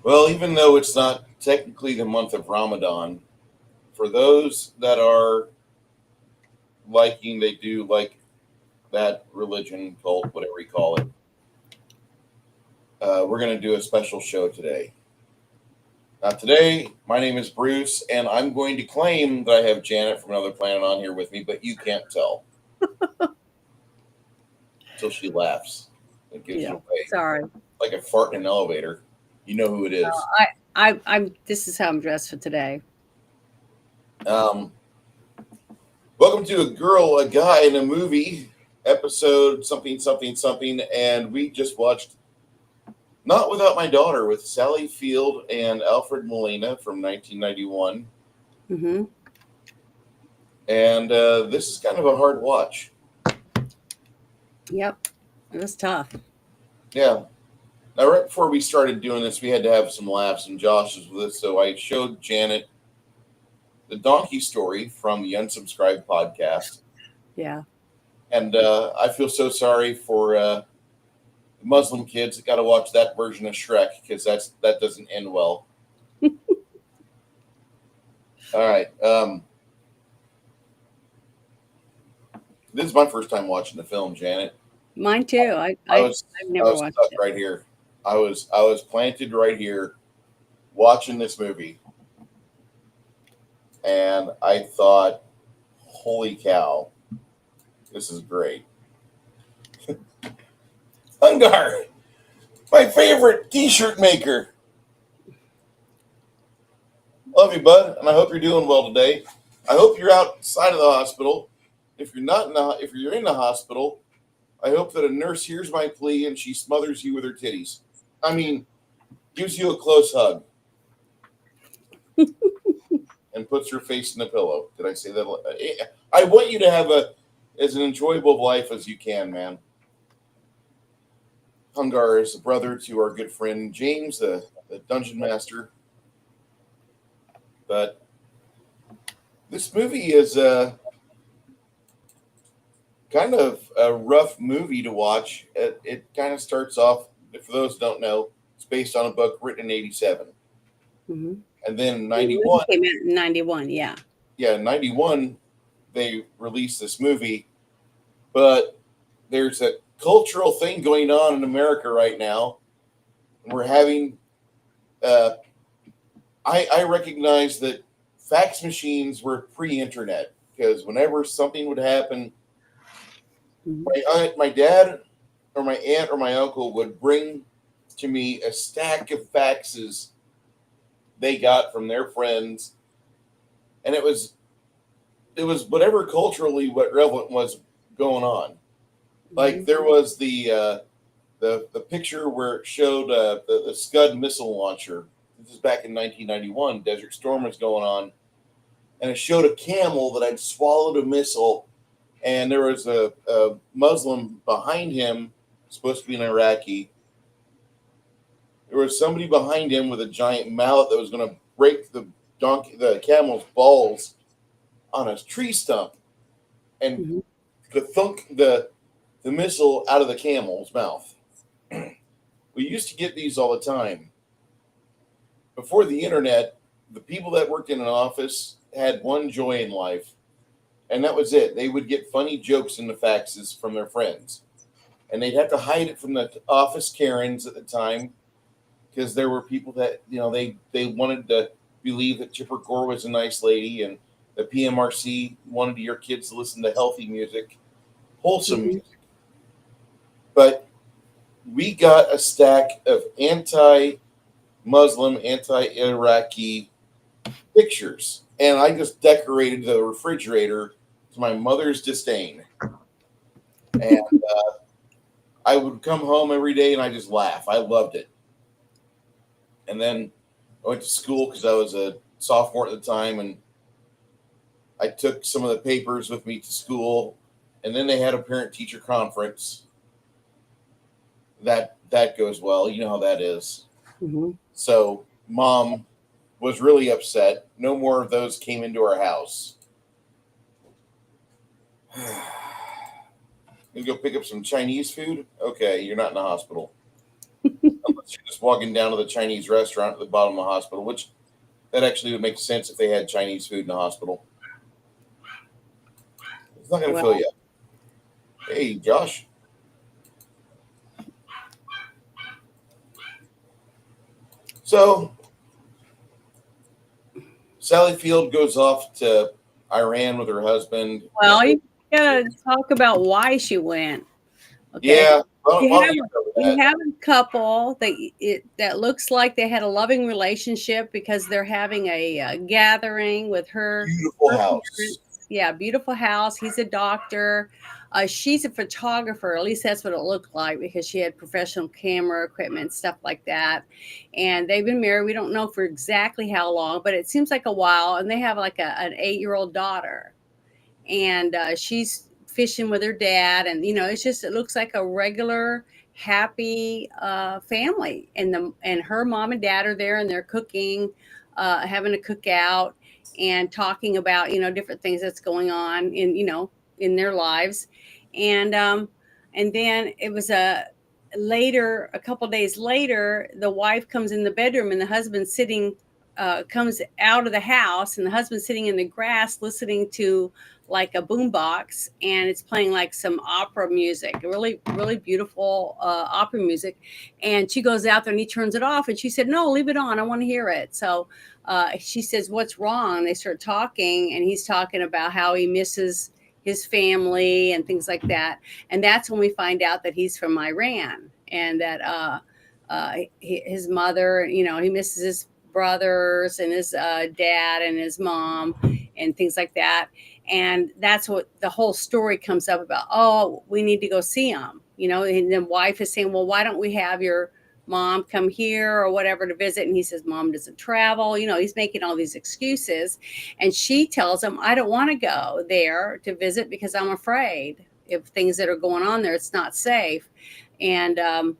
Well, even though it's not technically the month of Ramadan, for those that are liking, they do like that religion, cult, whatever you call it, we're going to do a special show today. Now, today, my name is Bruce, and I'm going to claim that I have Janet from another planet on here with me, but you can't tell until she laughs. It gives it Yeah. away. Sorry. Like a fart in an elevator. You know who it is. I'm. This is how I'm dressed for today. Um, Welcome to A Girl, a Guy in a Movie, episode something, something, something. And we just watched Not Without My Daughter with Sally Field and Alfred Molina from 1991. Hmm. And this is kind of a hard watch. Yep. It was tough. Yeah. Now, right before we started doing this, we had to have some laughs, and Josh was with us. So I showed Janet the donkey story from the Unsubscribed podcast. Yeah. And I feel so sorry for Muslim kids that got to watch that version of Shrek because that doesn't end well. All right. This is my first time watching the film, Janet. Mine too. I was I've I never was watched stuck it. right here. I was planted right here watching this movie, and I thought, "Holy cow, this is great!" Hungar, my favorite T-shirt maker. Love you, bud, and I hope you're doing well today. I hope you're outside of the hospital. If you're not in if you're in the hospital, I hope that a nurse hears my plea and she smothers you with her titties. I mean, gives you a close hug and puts her face in the pillow. Did I say that? I want you to have as an enjoyable life as you can, man. Hungar is a brother to our good friend James, the dungeon master. But this movie is kind of a rough movie to watch. It kind of starts off, for those who don't know, it's based on a book written in '87. Hmm. And then in The movie '91, came out in '91. Yeah. yeah, in '91, they released this movie. But there's a cultural thing going on in America right now. We're having, uh, I recognize that fax machines were pre internet because whenever something would happen, Hmm. my dad or my aunt or my uncle would bring to me a stack of faxes they got from their friends, and it was whatever culturally what relevant was going on. Like Hmm. there was the picture where it showed the Scud missile launcher. This is back in 1991. Desert Storm was going on, and it showed a camel that had swallowed a missile, and there was a Muslim behind him, supposed to be an Iraqi. There was somebody behind him with a giant mallet that was going to break the camel's balls on a tree stump and Hmm. thunk the missile out of the camel's mouth. We used to get these all the time. Before the internet, the people that worked in an office had one joy in life, and that was it. They would get funny jokes in the faxes from their friends, and they'd have to hide it from the office Karens at the time because there were people that they wanted to believe that Chipper Gore was a nice lady, and the PMRC wanted your kids to listen to healthy music, wholesome Hmm. music. But we got a stack of anti-Muslim, anti-Iraqi pictures, and I just decorated the refrigerator to my mother's disdain. And I would come home every day and I just laugh. I loved it. And then I went to school because I was a sophomore at the time, and I took some of the papers with me to school. And then they had a parent teacher conference. That goes well. You know how that is. Hmm. So mom was really upset. No more of those came into our house. You go pick up some Chinese food? Okay, you're not in the hospital. She was walking down to the Chinese restaurant at the bottom of the hospital, which that actually would make sense if they had Chinese food in the hospital. It's not going to fill you up. Hey, Josh. So Sally Field goes off to Iran with her husband. Well, you gotta talk about why she went. Okay. Yeah. Why You don't have, you cover you that? have a couple that looks like they had a loving relationship because they're having a gathering with Beautiful her house. parents. Yeah, beautiful house. He's a doctor. She's a photographer. At least that's what it looked like because she had professional camera equipment, stuff like that. And they've been married. We don't know for exactly how long, but it seems like a while. And they have like an 8-year-old daughter. And she's fishing with her dad, and it looks like a regular happy family, and her mom and dad are there, and they're cooking, having a cookout, and talking about different things that's going on in their lives. And um and then it was a couple days later, the wife comes in the bedroom and the husband's sitting, comes out of the house, and the husband's sitting in the grass listening to like a boombox, and it's playing like some opera music, really, really beautiful opera music. And she goes out there and he turns it off, and she said, "No, leave it on. I want to hear it." So she says, "What's wrong?" They start talking, and he's talking about how he misses his family and things like that. And that's when we find out that he's from Iran, and that his mother, he misses his brothers and his dad and his mom and things like that. And that's what the whole story comes up about. Oh, we need to go see him, and the wife is saying, "Well, why don't we have your mom come here or whatever to visit?" And he says, "Mom doesn't travel." He's making all these excuses. And she tells him, "I don't want to go there to visit because I'm afraid of things that are going on there. It's not safe." And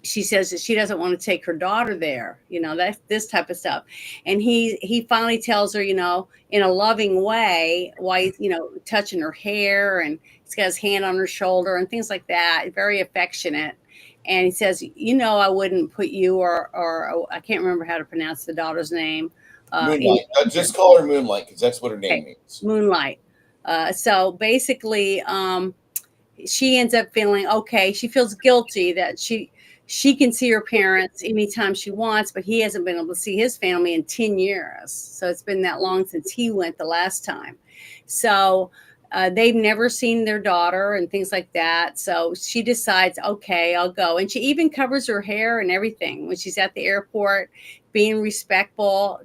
she says that she doesn't want to take her daughter there, that this type of stuff. And he finally tells her, in a loving way, why he's, touching her hair, and he's got his hand on her shoulder and things like that, very affectionate. And he says, "I wouldn't put you or I can't remember how to pronounce the daughter's name. Moonlight. Just call her Moonlight because that's what her name means. Moonlight." So basically, she ends up feeling okay. She feels guilty that she can see her parents anytime she wants, but he hasn't been able to see his family in 10 years. So it's been that long since he went the last time. So they've never seen their daughter and things like that. So she decides, okay, I'll go. And she even covers her hair and everything when she's at the airport, being respectful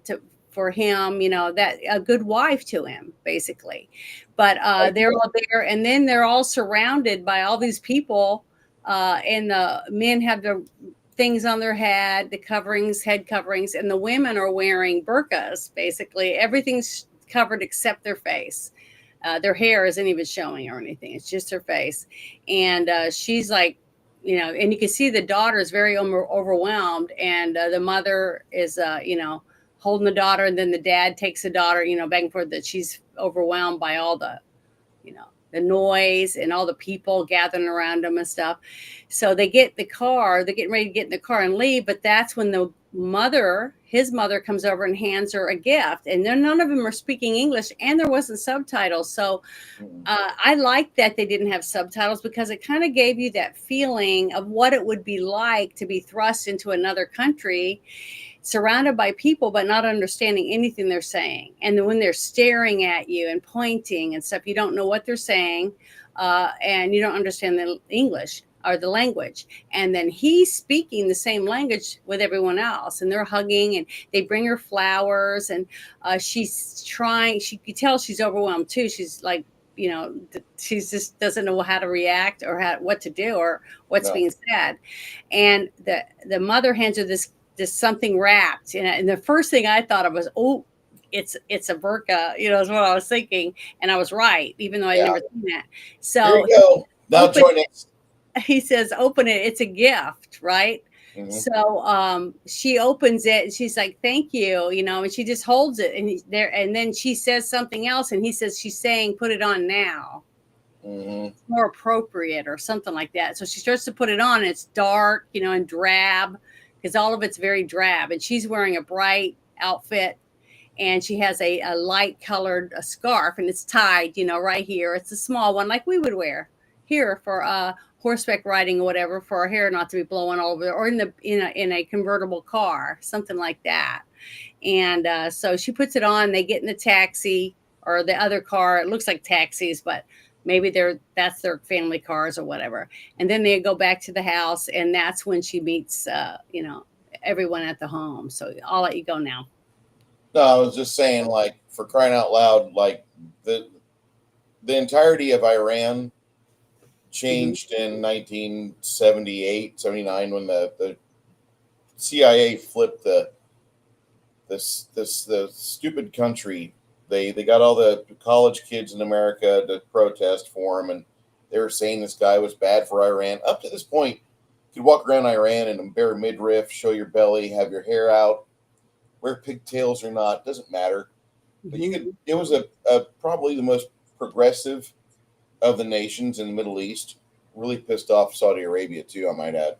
for him, that a good wife to him, basically. But they're all there, and then they're all surrounded by all these people, and the men have the things on their head, the coverings, head coverings, and the women are wearing burqas. Basically, everything's covered except their face. Their hair isn't even showing or anything; it's just her face. And she's like, and you can see the daughter is very overwhelmed, and the mother is, holding the daughter, and then the dad takes the daughter, back and forth, that she's overwhelmed by all the noise and all the people gathering around them and stuff. So they get the car, they're getting ready to get in the car and leave, but that's when his mother comes over and hands her a gift, and then none of them are speaking English, and there wasn't subtitles. So I like that they didn't have subtitles, because it kind of gave you that feeling of what it would be like to be thrust into another country, surrounded by people, but not understanding anything they're saying. And then when they're staring at you and pointing and stuff, you don't know what they're saying, and you don't understand the English or the language. And then he's speaking the same language with everyone else, and they're hugging, and they bring her flowers, and she's trying. She could tell she's overwhelmed too. She's like, she just doesn't know how to react or what to do or what's being said. And the mother hands her this something wrapped, and the first thing I thought of was, "Oh, it's a burqa," is what I was thinking, and I was right, even though I'd never seen that. So here you go. Now join us. He says, "Open it. It's a gift, right?" Mm-hmm. So she opens it, and she's like, "Thank you," and she just holds it, and then she says something else, and he says she's saying, "Put it on now." Mm-hmm. more appropriate or something like that. So she starts to put it on. And it's dark, and drab, because all of it's very drab. And she's wearing a bright outfit, and she has a light colored scarf, and it's tied, right here. It's a small one like we would wear here for horseback riding or whatever, for our hair not to be blowing all over, or in a convertible car, something like that. And so she puts it on. They get in the taxi or the other car. It looks like taxis, but maybe that's their family cars or whatever. And then they go back to the house, and that's when she meets, everyone at the home. So I'll let you go now. No, I was just saying, like, for crying out loud, like the entirety of Iran changed in 1978, 79 when the CIA flipped the stupid country. They got all the college kids in America to protest for him, and they were saying this guy was bad for Iran. Up to this point, you could walk around Iran in a bare midriff, show your belly, have your hair out, wear pigtails or not, doesn't matter. But you could. It was a probably the most progressive of the nations in the Middle East. Really pissed off Saudi Arabia too, I might add.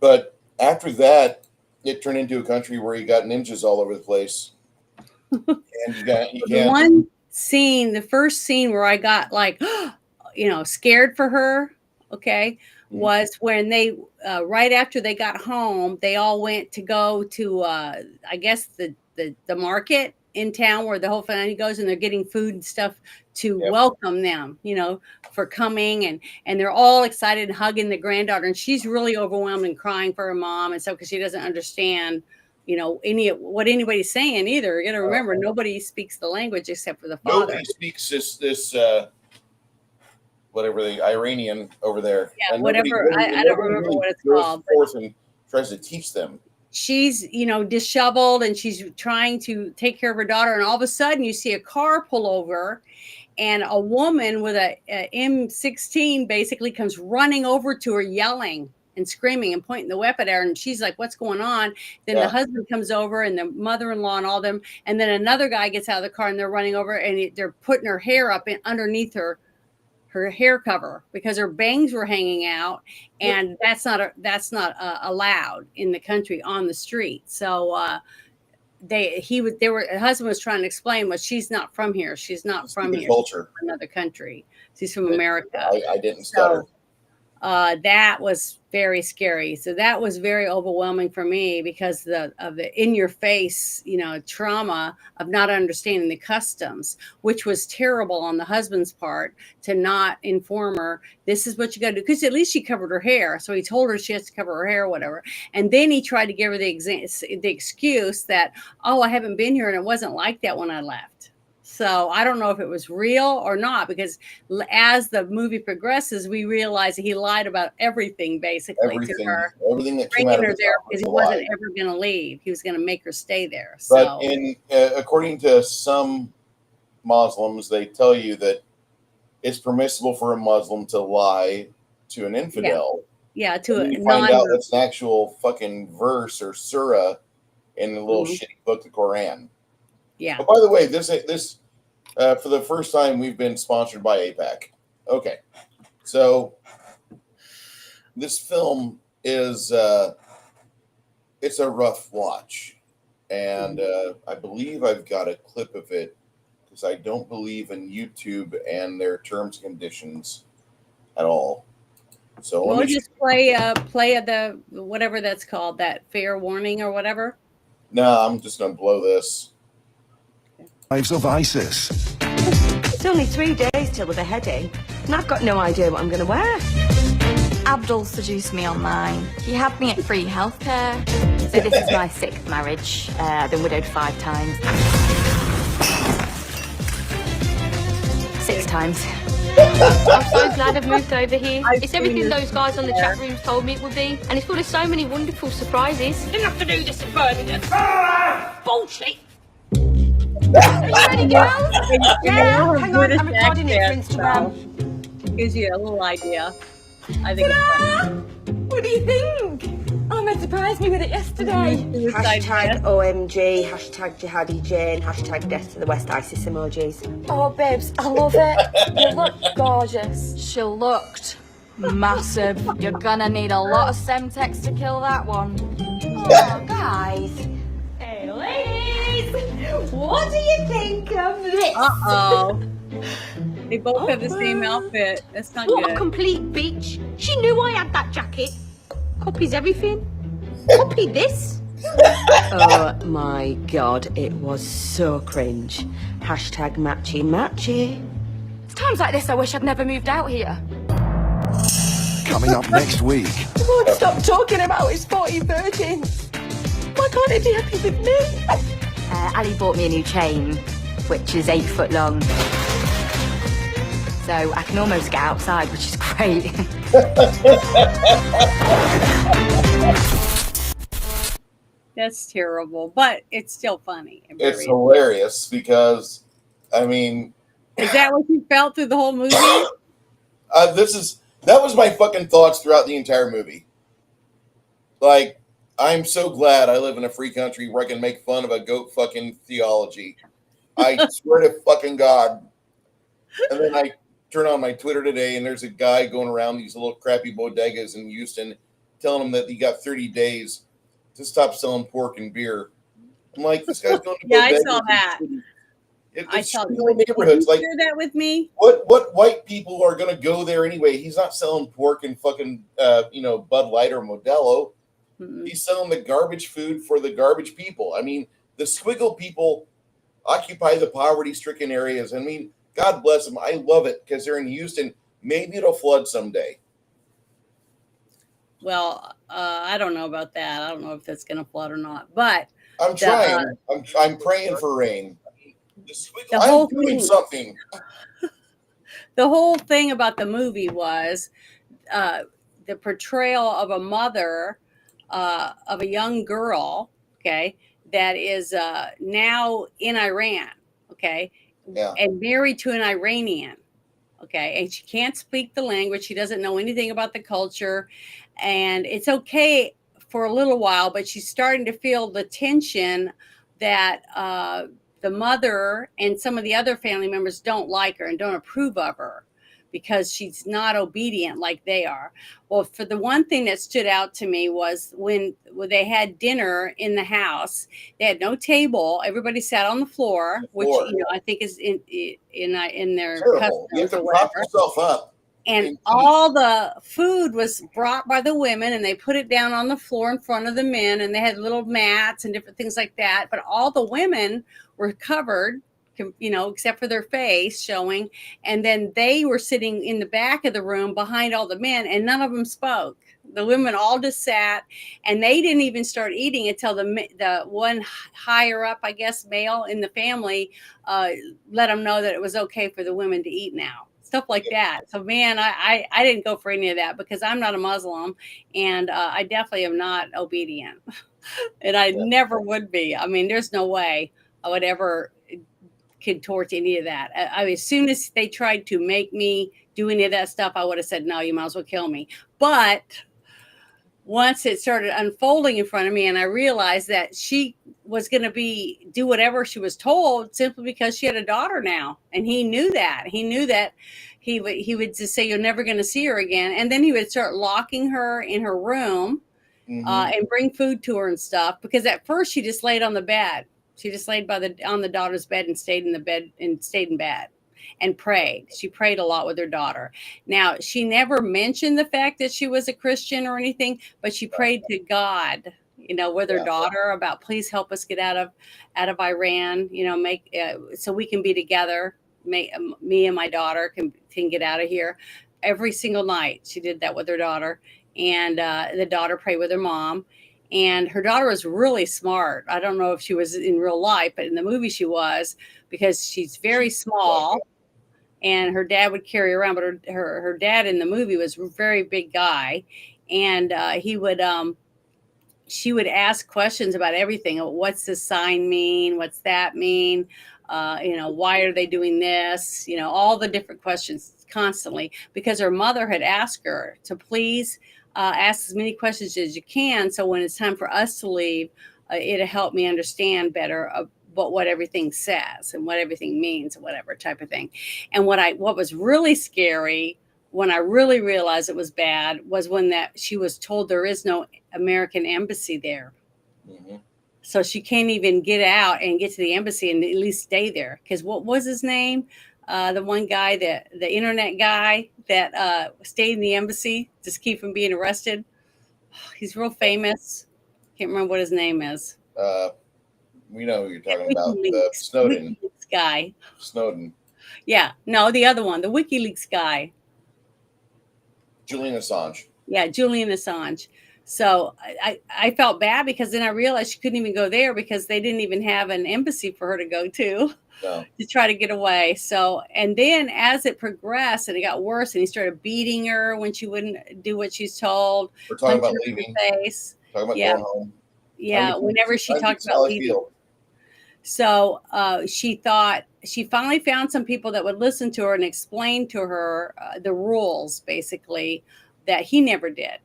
But after that, it turned into a country where you got ninjas all over the place. And the first scene where I got like, scared for her, okay, was when they, right after they got home, they all went to go to, I guess the market in town where the whole family goes, and they're getting food and stuff to welcome them, for coming, and they're all excited and hugging the granddaughter, and she's really overwhelmed and crying for her mom and stuff because she doesn't understand, what anybody's saying either. You got to remember, nobody speaks the language except for the father. Nobody speaks this whatever the Iranian over there. Yeah, whatever. I don't remember what it's called. Forth and tries to teach them. She's, disheveled, and she's trying to take care of her daughter. And all of a sudden you see a car pull over, and a woman with a M16 basically comes running over to her, yelling and screaming and pointing the weapon at her. And she's like, what's going on? Then the husband comes over, and the mother-in-law and all of them. And then another guy gets out of the car, and they're running over, and they're putting her hair up underneath her hair cover because her bangs were hanging out, and that's not allowed in the country on the street. So her husband was trying to explain, well, she's not from here. She's not from here. Culture. She's from another country. She's from America. I didn't stutter. That was very scary. So that was very overwhelming for me because of the in your face, trauma of not understanding the customs, which was terrible on the husband's part to not inform her, this is what you got to do. Because at least she covered her hair. So he told her she has to cover her hair or whatever. And then he tried to give her the excuse that, I haven't been here and it wasn't like that when I left. So I don't know if it was real or not, because as the movie progresses, we realize that he lied about everything, basically, to her. Everything that came out of her there because he wasn't ever going to leave. He was going to make her stay there. But according to some Muslims, they tell you that it's permissible for a Muslim to lie to an infidel. Yeah, to you find out that's an actual fucking verse or surah in the little shitty book, the Quran. Yeah. But by the way, this for the first time, we've been sponsored by APAC. Okay. So this film is it's a rough watch. And I believe I've got a clip of it because I don't believe in YouTube and their terms and conditions at all. So we'll just play the whatever that's called, that fair warning or whatever. No, I'm just going to blow this. Lives of ISIS. It's only 3 days till the beheading, and I've got no idea what I'm going to wear. Abdul seduced me online. He had me at free healthcare. So this is my 6th marriage. I've been widowed 5 times. 6 times. I'm so glad I've moved over here. It's everything those guys on the chat rooms told me it would be. And it's full of so many wonderful surprises. Didn't have to do this in Birmingham. Bullshit. Are you ready, girls? Yeah, hang on, I'm recording it for Instagram. Gives you a little idea. I think Ta-da! What do you think? I'm meant to surprised me with it yesterday. Suicide Hashtag vest. OMG, hashtag Jihadi Jane, hashtag death to the West ISIS emojis. Oh, babes, I love it. You look gorgeous. She looked massive. You're gonna need a lot of Semtex to kill that one. Oh, guys. Hey, ladies! What do you think of this? Uh-oh. They both have the same outfit. That's not What a good. complete bitch. She knew I had that jacket. Copies everything. Copied this. Oh my god, it was so cringe. Hashtag matchy matchy. It's times like this I wish I'd never moved out here. Coming up next week. He won't stop talking about his 40 virgins. Why can't he be happy with me? Ali bought me a new chain, which is 8 foot long. So I can almost get outside, which is great. That's terrible, but it's still funny. It's hilarious because, I mean, Is that what you felt through the whole movie? that was my fucking thoughts throughout the entire movie. Like, I'm so glad I live in a free country where I can make fun of a goat fucking theology. I swear to fucking God. And then I turn on my Twitter today, and there's a guy going around these little crappy bodegas in Houston telling him that he got 30 days to stop selling pork and beer. I'm like, this guy's going to Yeah, I bodegas saw and that. It's saw really that. neighborhoods. Did Like, you share that with me? what white people are going to go there anyway? He's not selling pork and fucking Bud Light or Modelo. Mm-mm. He's selling the garbage food for the garbage people. I mean, the squiggle people occupy the poverty-stricken areas. I mean, God bless them. I love it because they're in Houston. Maybe it'll flood someday. Well, I don't know about that. I don't know if that's going to flood or not. But I'm trying. I'm praying for rain. The I'm whole doing thing- something. the whole thing about the movie was the portrayal of a mother of a young girl, okay, that is now in Iran, okay, Yeah. and married to an Iranian, okay, and she can't speak the language. She doesn't know anything about the culture, and it's okay for a little while, but she's starting to feel the tension that the mother and some of the other family members don't like her and don't approve of her because she's not obedient like they are. Well, for the one thing that stood out to me was when they had dinner in the house, they had no table. Everybody sat on the floor, which I think is in their Terrible. You have customs to or prop whatever. yourself up. And all the food was brought by the women, and they put it down on the floor in front of the men, and they had little mats and different things like that. But all the women were covered, except for their face showing. And then they were sitting in the back of the room behind all the men, and none of them spoke. The women all just sat, and they didn't even start eating until the one higher up, I guess, male in the family let them know that it was okay for the women to eat now. Stuff like that. So, man, I didn't go for any of that because I'm not a Muslim, and I definitely am not obedient, and I never would be. I mean, there's no way I would ever contort to any of that. I mean, as soon as they tried to make me do any of that stuff, I would have said, no, you might as well kill me. But once it started unfolding in front of me, and I realized that she was going to do whatever she was told simply because she had a daughter now, and he knew that. He would just say, "You're never going to see her again," and then he would start locking her in her room and bring food to her and stuff. Because at first she just laid on the bed. She just laid on the daughter's bed and stayed in bed and prayed. She prayed a lot with her daughter. Now, she never mentioned the fact that she was a Christian or anything, but she prayed to God, with her daughter about, please help us get out of Iran, so we can be together. Me and my daughter can get out of here. Every single night she did that with her daughter, and the daughter prayed with her mom. And her daughter was really smart. I don't know if she was in real life, but in the movie she was, because she's very small. And her dad would carry her around, but her dad in the movie was a very big guy, and she would ask questions about everything. What's this sign mean? What's that mean? Why are they doing this? All the different questions constantly, because her mother had asked her to please ask as many questions as you can. So when it's time for us to leave, it'll help me understand better what everything says and what everything means and whatever type of thing. And what was really scary when I really realized it was bad was when that she was told there is no American embassy there. Mm-hmm. So she can't even get out and get to the embassy and at least stay there. Because what was his name? The one guy, the internet guy that stayed in the embassy to keep from being arrested. He's real famous. Can't remember what his name is. We know who you're talking about. WikiLeaks. Snowden. WikiLeaks guy. Snowden. Yeah. No, the other one, the WikiLeaks guy. Julian Assange. Yeah, Julian Assange. So I felt bad because then I realized she couldn't even go there because they didn't even have an embassy for her to go to. No. To try to get away. So, and then as it progressed and it got worse and he started beating her when she wouldn't do what she's told. We're talking about punching her in leaving. the face. Talking about Yeah. going home. Yeah. Whenever she talked about leaving. So she finally found some people that would listen to her and explain to her the rules, basically, that he never did,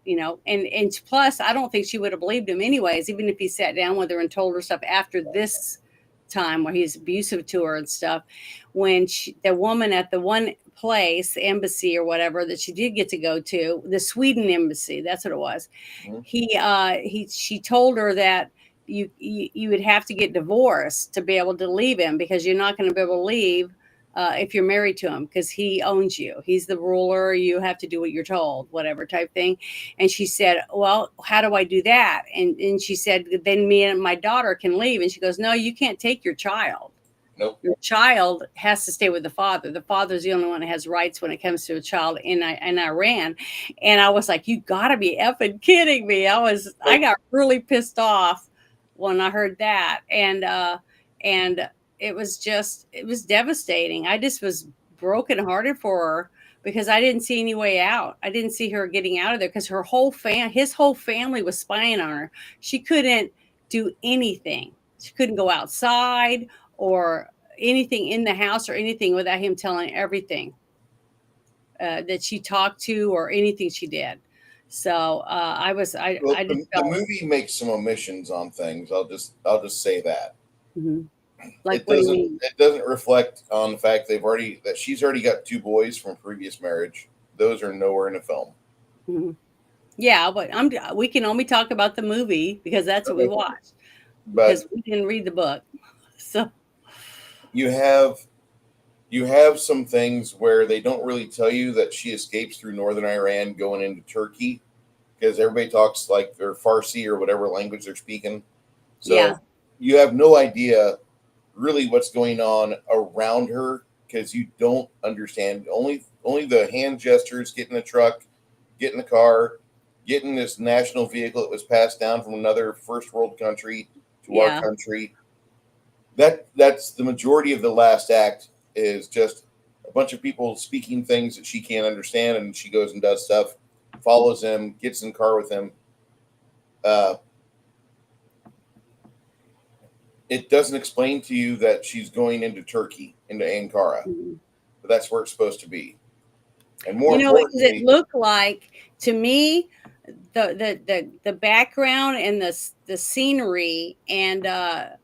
and plus, I don't think she would have believed him anyways, even if he sat down with her and told her stuff after this time where he's abusive to her and stuff. When the woman at the one place, embassy or whatever that she did get to go to, the Sweden embassy, that's what it was. Mm-hmm. She told her that you would have to get divorced to be able to leave him because you're not going to be able to leave if you're married to him because he owns you. He's the ruler. You have to do what you're told, whatever type thing. And she said, well, how do I do that? And she said, then me and my daughter can leave. And she goes, no, you can't take your child. Nope. Your child has to stay with the father. The father's the only one that has rights when it comes to a child in Iran. And I was like, you gotta be effing kidding me. I got really pissed off when I heard that. And it was devastating. I just was brokenhearted for her because I didn't see any way out. I didn't see her getting out of there because his whole family was spying on her. She couldn't do anything. She couldn't go outside or anything in the house or anything without him telling everything that she talked to or anything she did. So the movie makes some omissions on things. I'll just say that. Mm-hmm. Like it doesn't reflect on the fact that she's already got 2 boys from a previous marriage. Those are nowhere in the film. Mm-hmm. Yeah, but we can only talk about the movie because that's what we watched. Because we didn't read the book. So you have some things where they don't really tell you that she escapes through northern Iran going into Turkey because everybody talks like they're Farsi or whatever language they're speaking. So you have no idea really what's going on around her because you don't understand. Only the hand gestures, get in the truck, get in the car, get in this national vehicle that was passed down from another first world country to our country. That's the majority of the last act is just a bunch of people speaking things that she can't understand, and she goes and does stuff, follows him, gets in the car with him. It doesn't explain to you that she's going into Turkey, into Ankara, but that's where it's supposed to be. And more importantly, it looked like to me the background and the scenery and the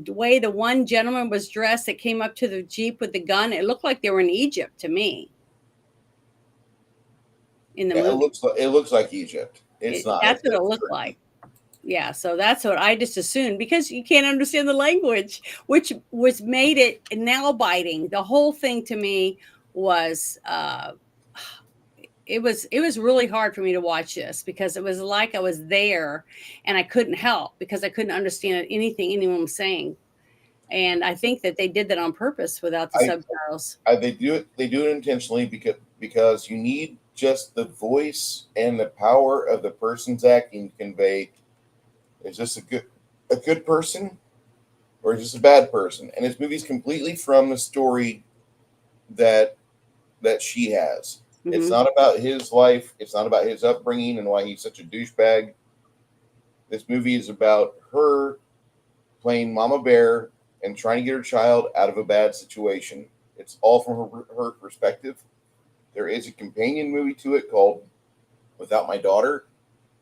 way the one gentleman was dressed that came up to the Jeep with the gun, it looked like they were in Egypt to me. In the movie. It looks like Egypt. It's not. That's what it looked like. Yeah, so that's what I just assumed because you can't understand the language, which made it nail biting. The whole thing to me was it was really hard for me to watch this because it was like I was there and I couldn't help because I couldn't understand anything anyone was saying. And I think that they did that on purpose without the subtitles. They do it intentionally because you need just the voice and the power of the person's acting to convey, is this a good person or is this a bad person? And this movie's completely from the story that she has. Mm-hmm. It's not about his life. It's not about his upbringing and why he's such a douchebag. This movie is about her playing Mama Bear and trying to get her child out of a bad situation. It's all from her perspective. There is a companion movie to it called Without My Daughter,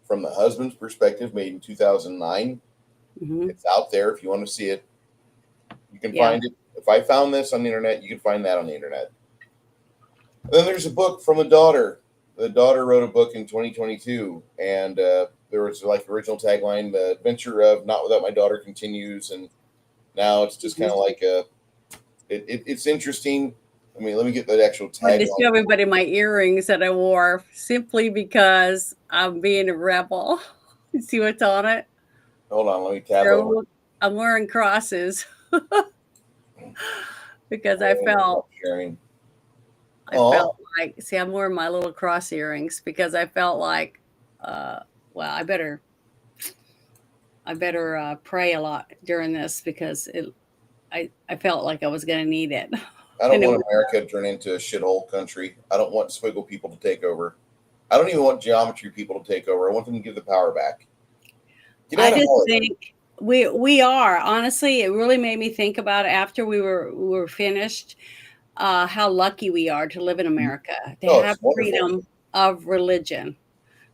from the husband's perspective, made in 2009. Hmm. It's out there if you want to see it. You can Yeah. find it. If I found this on the internet, you can find that on the internet. And then there's a book from the daughter. The daughter wrote a book in 2022, and there was like original tagline: "The adventure of Not Without My Daughter continues." And now it's just kind of like it's interesting. I mean, let me get that actual I wanted to show tagline. everybody my earrings that I wore simply because I'm being a rebel. You see what's on it? Hold on, let me tab over. I'm wearing crosses because I Sharing. felt Oh, like, see, I'm wearing my little cross earrings because I felt like, well, I better pray a lot during this because I felt like I was going to need it. I don't And it want was, America to turn into a shithole country. I don't want squiggle people to take over. I don't even want geometry people to take over. I want them to give the power back. Get I out of just Hollywood. think we are honestly. It really made me think about after we were finished, how lucky we are to live in America, to Oh, have it's wonderful. freedom of religion,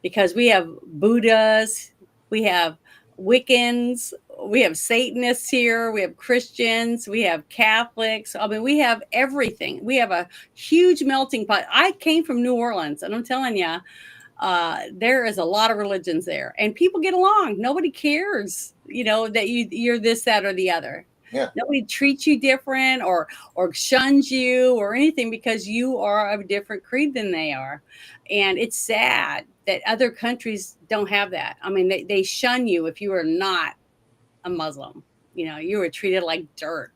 because we have Buddhas, we have Wiccans, we have Satanists here, we have Christians, we have Catholics. I mean, we have everything. We have a huge melting pot. I came from New Orleans, and I'm telling you, there is a lot of religions there, and people get along. Nobody cares, that you're this, that, or the other. Yeah. Nobody treats you different or shuns you or anything because you are of a different creed than they are. And it's sad that other countries don't have that. I mean, they shun you if you are not a Muslim. You were treated like dirt,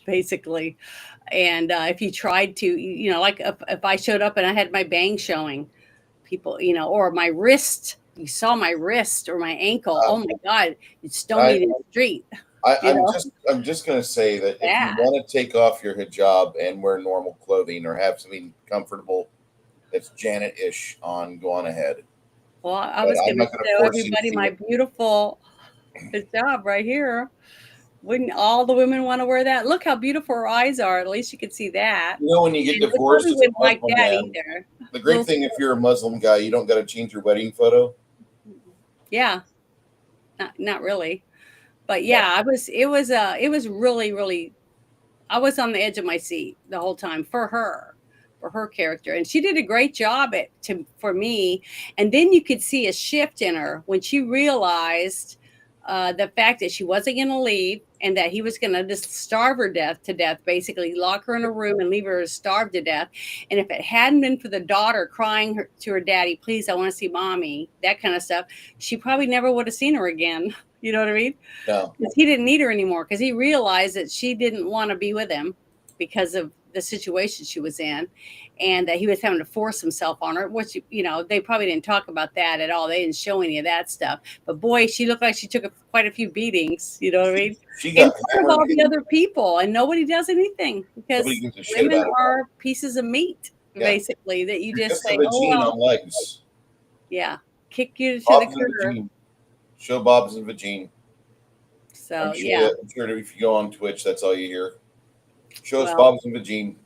basically. And if you tried to, like if I showed up and I had my bang showing, people, or my wrist, you saw my wrist or my ankle. Oh my God, you'd stone me I, in the street. I, You I'm know, just gonna say that if you bad. want to take off your hijab and wear normal clothing or have something comfortable that's Janet-ish on, go on ahead. Well, I But was I'm going to not gonna show force you to everybody see my it. beautiful hijab right here. Wouldn't all the women want to wear that? Look how beautiful her eyes are. At least you could see that. You know, when you get And they divorced probably as a wouldn't like Muslim that man, either. the great Little, thing if you're a Muslim guy, you don't got to change your wedding photo. yeah, not really. But No. yeah, it was really, really, I was on the edge of my seat the whole time for her character, and she did a great job for me. And then you could see a shift in her when she realized the fact that she wasn't going to leave and that he was going to just starve her to death, basically lock her in a room and leave her to starve to death. And if it hadn't been for the daughter crying to her daddy, please, I want to see mommy, that kind of stuff, she probably never would have seen her again. You know what I mean? No. Because he didn't need her anymore, because he realized that she didn't want to be with him because of the situation she was in, and that he was having to force himself on her, which, they probably didn't talk about that at all. They didn't show any of that stuff. But boy, she looked like she took quite a few beatings, you know what I mean? She In got front of all hammered the and other people, and nobody does anything nobody because gives a shit women about it. are pieces of meat, Yeah. basically, that you You're just just a say, oh, vagine well, on legs. yeah, kick you to the Bob's and curb. vagine. Show Bob's and vagine. So, yeah, I'm sure that if you go on Twitch, that's all you hear. Show us well, Bob's and vagine.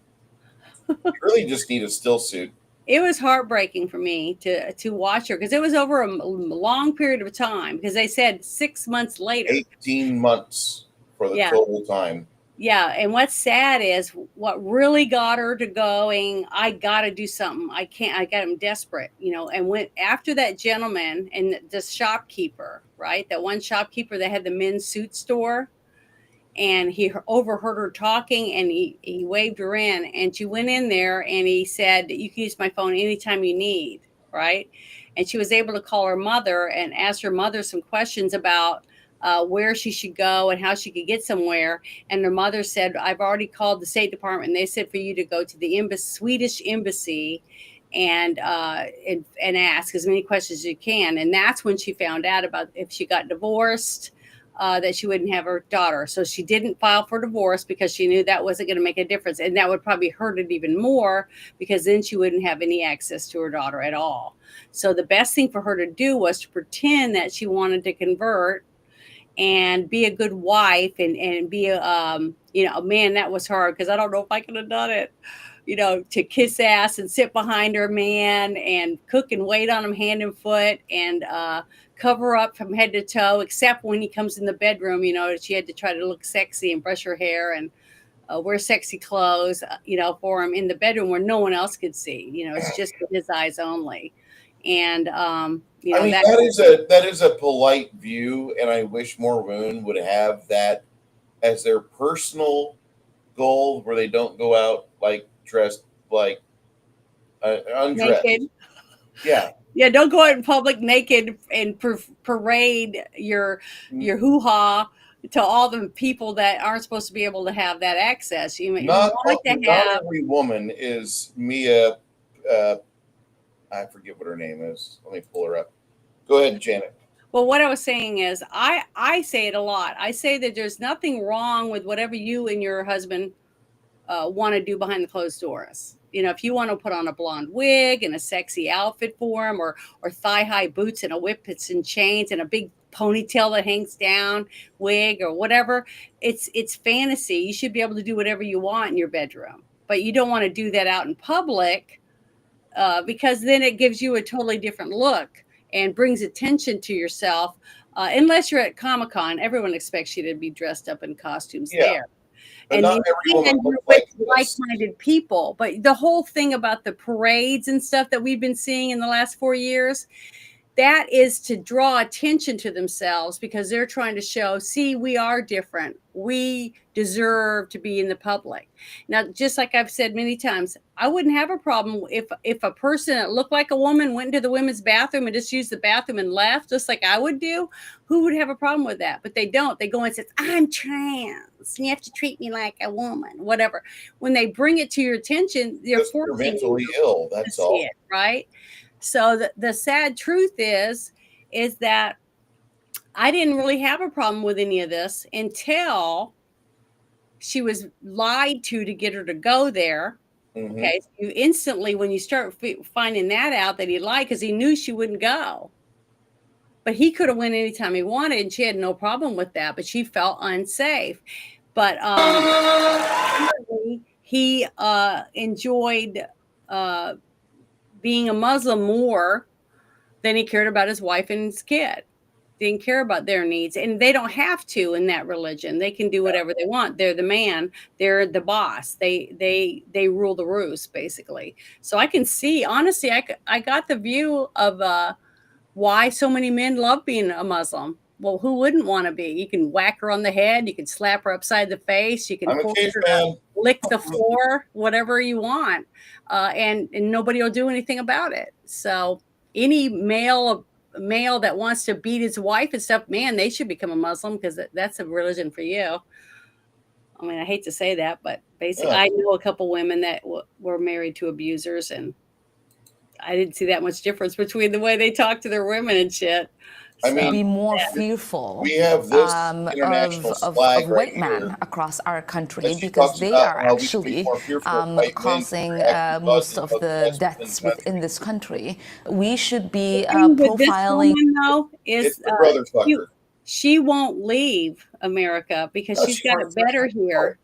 You really just need a still suit. it was heartbreaking for me to watch her, because it was over a long period of time, because they said 6 months later. 18 months for the Yeah. total time. Yeah, and what's sad is what really got her to going, I got to do something. I can't, I got him desperate, and went after that gentleman and the shopkeeper, right? That one shopkeeper that had the men's suit store. And he overheard her talking, and he waved her in, and she went in there, and he said, you can use my phone anytime you need, right? And she was able to call her mother and ask her mother some questions about where she should go and how she could get somewhere. And her mother said, I've already called the State Department, and they said for you to go to the Swedish embassy and ask as many questions as you can. And that's when she found out about if she got divorced, that she wouldn't have her daughter. So she didn't file for divorce because she knew that wasn't going to make a difference. And that would probably hurt it even more, because then she wouldn't have any access to her daughter at all. So the best thing for her to do was to pretend that she wanted to convert and be a good wife and be a man. That was hard, because I don't know if I could have done it. to kiss ass and sit behind her man and cook and wait on him hand and foot and cover up from head to toe, except when he comes in the bedroom, she had to try to look sexy and brush her hair and wear sexy clothes, for him in the bedroom where no one else could see. It's just with his eyes only. And, that is a polite view. And I wish more women would have that as their personal goal where they don't go out like dressed like undressed. Naked. Yeah. Yeah, don't go out in public naked and parade your hoo-ha to all the people that aren't supposed to be able to have that access. Not every woman is Mia. I forget what her name is. Let me pull her up. Go ahead, Janet. Well, what I was saying is, I say it a lot. I say that there's nothing wrong with whatever you and your husband want to do behind the closed doors. If you want to put on a blonde wig and a sexy outfit for him, or thigh-high boots and a whippets and chains and a big ponytail that hangs down, wig or whatever, it's fantasy. You should be able to do whatever you want in your bedroom, but you don't want to do that out in public because then it gives you a totally different look and brings attention to yourself. Unless you're at Comic-Con, everyone expects you to be dressed up in costumes there. But not everyone with like-minded people. But the whole thing about the parades and stuff that we've been seeing in the last 4 years, that is to draw attention to themselves because they're trying to show, see, we are different. We deserve to be in the public. Now, just like I've said many times, I wouldn't have a problem if a person that looked like a woman went into the women's bathroom and just used the bathroom and left, just like I would do. Who would have a problem with that? But they don't. They go and say, I'm trans, and you have to treat me like a woman, whatever. When they bring it to your attention, they're forcing you mentally ill. That's all. It, right? So the sad truth is that I didn't really have a problem with any of this until she was lied to get her to go there. Mm-hmm. Okay. So you instantly, when you start finding that out, that he lied because he knew she wouldn't go. But he could have went anytime he wanted, and she had no problem with that. But she felt unsafe. But he enjoyed being a Muslim more than he cared about his wife and his kid. Didn't care about their needs, and they don't have to in that religion. They can do whatever they want. They're the man. They're the boss. They rule the roost, basically. So I can see, honestly, I got the view of why so many men love being a Muslim. Well, who wouldn't want to be? You can whack her on the head. You can slap her upside the face. You can lick the floor, whatever you want. And nobody will do anything about it. So any male that wants to beat his wife and stuff, man, they should become a Muslim because that's a religion for you. I mean, I hate to say that, but basically, I know a couple women that were married to abusers, and I didn't see that much difference between the way they talk to their women and shit. I mean, be more fearful we have this of white men across our country because they are actually causing most of the deaths within this country. We should be profiling. She won't leave America because she's got it better here.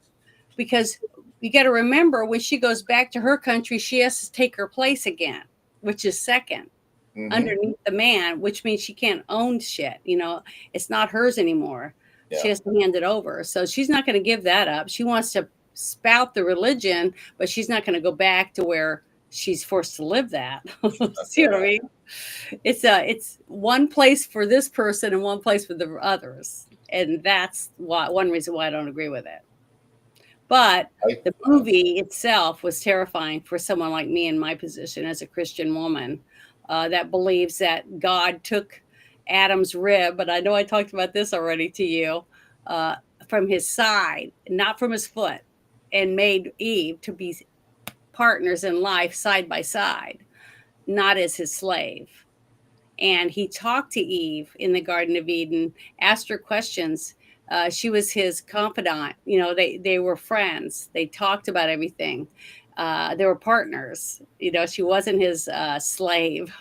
Because you got to remember, when she goes back to her country, she has to take her place again, which is second. Mm-hmm. Underneath the man, which means she can't own shit. It's not hers anymore. Yeah. She has to hand it over. So she's not going to give that up. She wants to spout the religion, but she's not going to go back to where she's forced to live that. See what I mean? It's one place for this person and one place for the others. And that's one reason why I don't agree with it. But the movie itself was terrifying for someone like me in my position as a Christian woman. That believes that God took Adam's rib, but I know I talked about this already to you, from his side, not from his foot, and made Eve to be partners in life side by side, not as his slave. And he talked to Eve in the Garden of Eden, asked her questions. She was his confidant. They were friends. They talked about everything. They were partners. She wasn't his slave.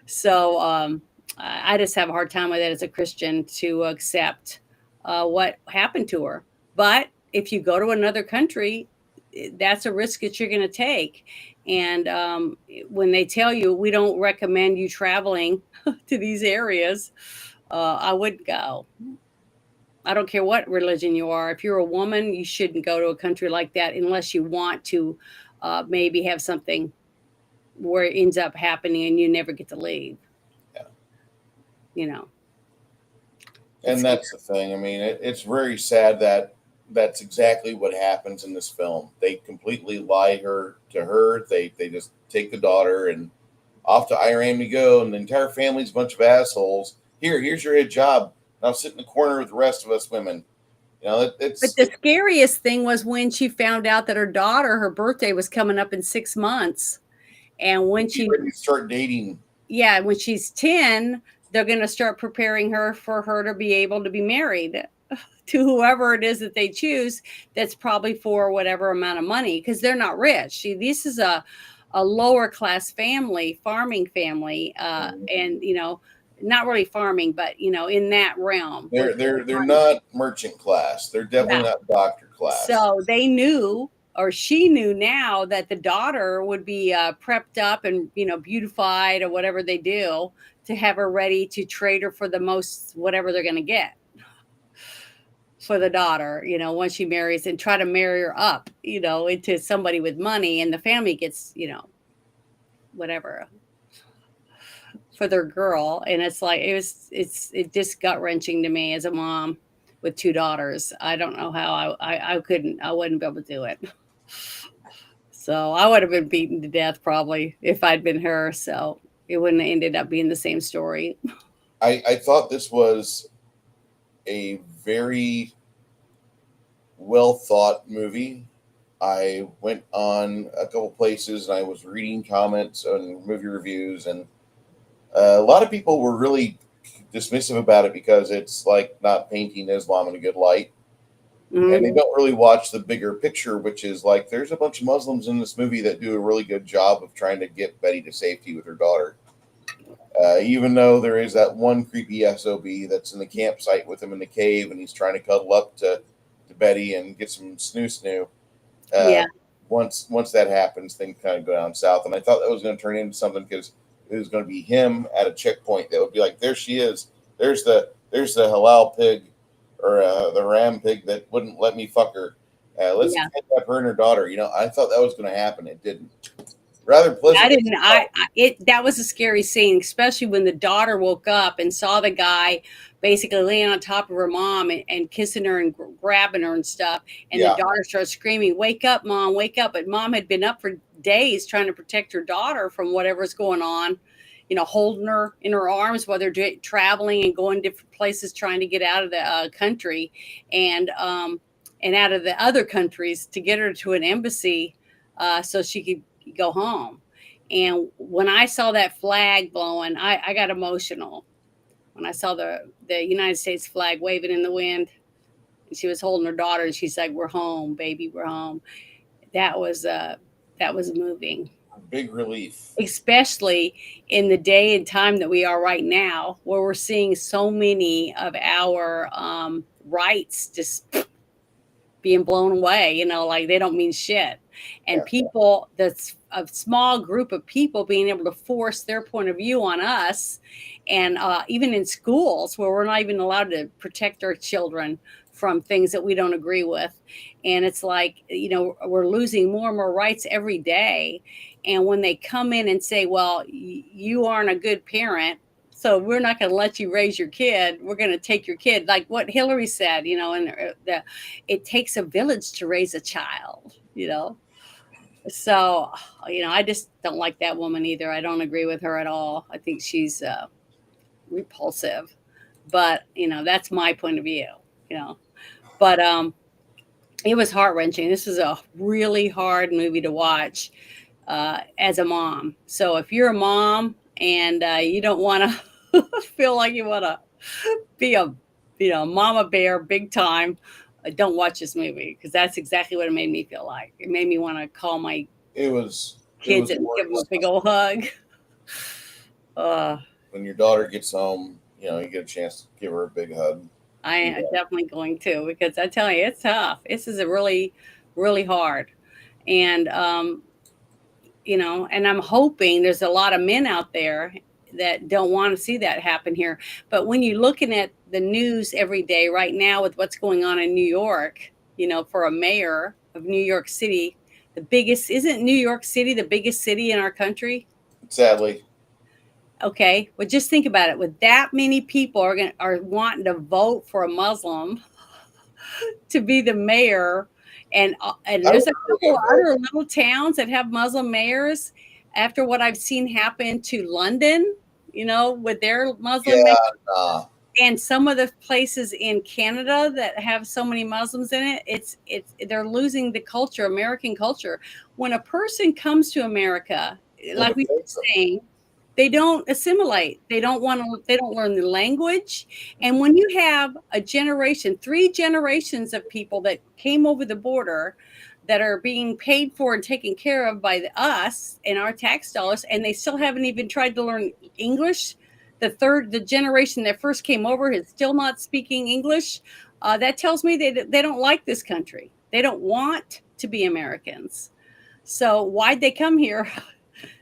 So I just have a hard time with it as a Christian to accept what happened to her. But if you go to another country, that's a risk that you're going to take. And when they tell you we don't recommend you traveling to these areas, I would go. I don't care what religion you are. If you're a woman, you shouldn't go to a country like that unless you want to maybe have something where it ends up happening and you never get to leave. Yeah. You know. And that's the thing. I mean, it's very sad that that's exactly what happens in this film. They completely lie to her. They just take the daughter and off to Iran we go, and the entire family's a bunch of assholes. Here's your job. Now sit in the corner with the rest of us women. You know, but the scariest thing was when she found out that her birthday was coming up in 6 months. And when she start dating. Yeah, when she's 10, they're going to start preparing her for her to be able to be married to whoever it is that they choose. That's probably for whatever amount of money, because they're not rich. See, this is a lower class family, farming family, and not really farming, but in that realm. They're not merchant class. They're definitely not doctor class. So they knew, or she knew now, that the daughter would be prepped up and beautified or whatever they do to have her ready to trade her for the most whatever they're going to get for the daughter. Once she marries, and try to marry her up, into somebody with money, and the family gets whatever for their girl. And it's like it's just gut-wrenching to me as a mom with 2 daughters. I don't know how I wouldn't be able to do it. So I would have been beaten to death probably if I'd been her. So it wouldn't have ended up being the same story. I thought this was a very well thought movie. I went on a couple places and I was reading comments and movie reviews, and a lot of people were really dismissive about it because it's like not painting Islam in a good light. Mm-hmm. And they don't really watch the bigger picture, which is like there's a bunch of Muslims in this movie that do a really good job of trying to get Betty to safety with her daughter. Even though there is that one creepy SOB that's in the campsite with him in the cave, and he's trying to cuddle up to Betty and get some snoo. Once that happens, things kind of go down south. And I thought that was going to turn into something, because it was going to be him at a checkpoint that would be like, there she is. There's the halal pig, or the ram pig that wouldn't let me fuck her. Let's kidnap her and her daughter. I thought that was going to happen. It didn't. Rather pleasant. That was a scary scene, especially when the daughter woke up and saw the guy basically laying on top of her mom and kissing her and grabbing her and stuff. And the daughter started screaming, "Wake up, Mom, wake up." But Mom had been up for days trying to protect her daughter from whatever's going on, holding her in her arms while they're traveling and going different places, trying to get out of the country and out of the other countries to get her to an embassy so she could go home. And when I saw that flag blowing, I got emotional. When I saw the United States flag waving in the wind, and she was holding her daughter, and she's like, "We're home, baby, we're home." That was moving. Big relief. Especially in the day and time that we are right now, where we're seeing so many of our rights just being blown away, like they don't mean shit. And people, that's a small group of people being able to force their point of view on us. And even in schools where we're not even allowed to protect our children from things that we don't agree with. And it's like, we're losing more and more rights every day. And when they come in and say, well, you aren't a good parent, so we're not going to let you raise your kid. We're going to take your kid. Like what Hillary said, and it takes a village to raise a child, So, I just don't like that woman either. I don't agree with her at all. I think she's repulsive. But, that's my point of view, But it was heart-wrenching. This was a really hard movie to watch as a mom. So if you're a mom and you don't want to feel like you want to be a mama bear big time, don't watch this movie, because that's exactly what it made me feel like. It made me want to call my kids and give them a big old hug. When your daughter gets home, you get a chance to give her a big hug. I am definitely going to, because I tell you, it's tough. This is a really, really hard. And and I'm hoping there's a lot of men out there that don't want to see that happen here. But when you're looking at the news every day right now with what's going on in New York, for a mayor of New York City, isn't New York City the biggest city in our country? Sadly. Okay, well, just think about it. With that many people are wanting to vote for a Muslim to be the mayor, and there's a couple other little towns that have Muslim mayors. After what I've seen happen to London, with their Muslim mayors, and some of the places in Canada that have so many Muslims in it, they're losing the culture, American culture. When a person comes to America, like we were saying, they don't assimilate. They don't learn the language. And when you have a generation, 3 generations of people that came over the border that are being paid for and taken care of by us and our tax dollars, and they still haven't even tried to learn English. The generation that first came over is still not speaking English. That tells me they don't like this country. They don't want to be Americans. So why'd they come here?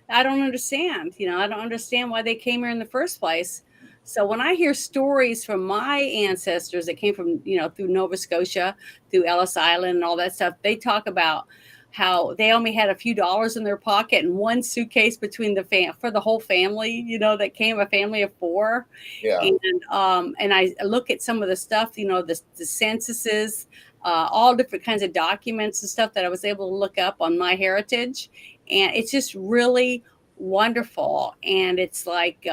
I don't understand. I don't understand why they came here in the first place. So when I hear stories from my ancestors that came from, through Nova Scotia, through Ellis Island and all that stuff, they talk about how they only had a few dollars in their pocket and one suitcase between for the whole family, that came, a family of 4. Yeah. And I look at some of the stuff, the censuses, all different kinds of documents and stuff that I was able to look up on MyHeritage. And it's just really wonderful. And it's like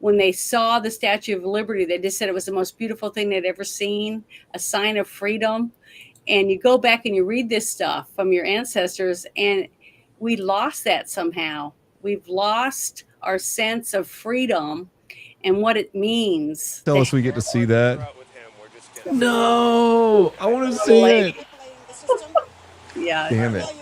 when they saw the Statue of Liberty, they just said it was the most beautiful thing they'd ever seen, a sign of freedom. And you go back and you read this stuff from your ancestors, and we lost that somehow. We've lost our sense of freedom and what it means. Tell us we get to see that. No, I want to see it. Yeah. Damn it.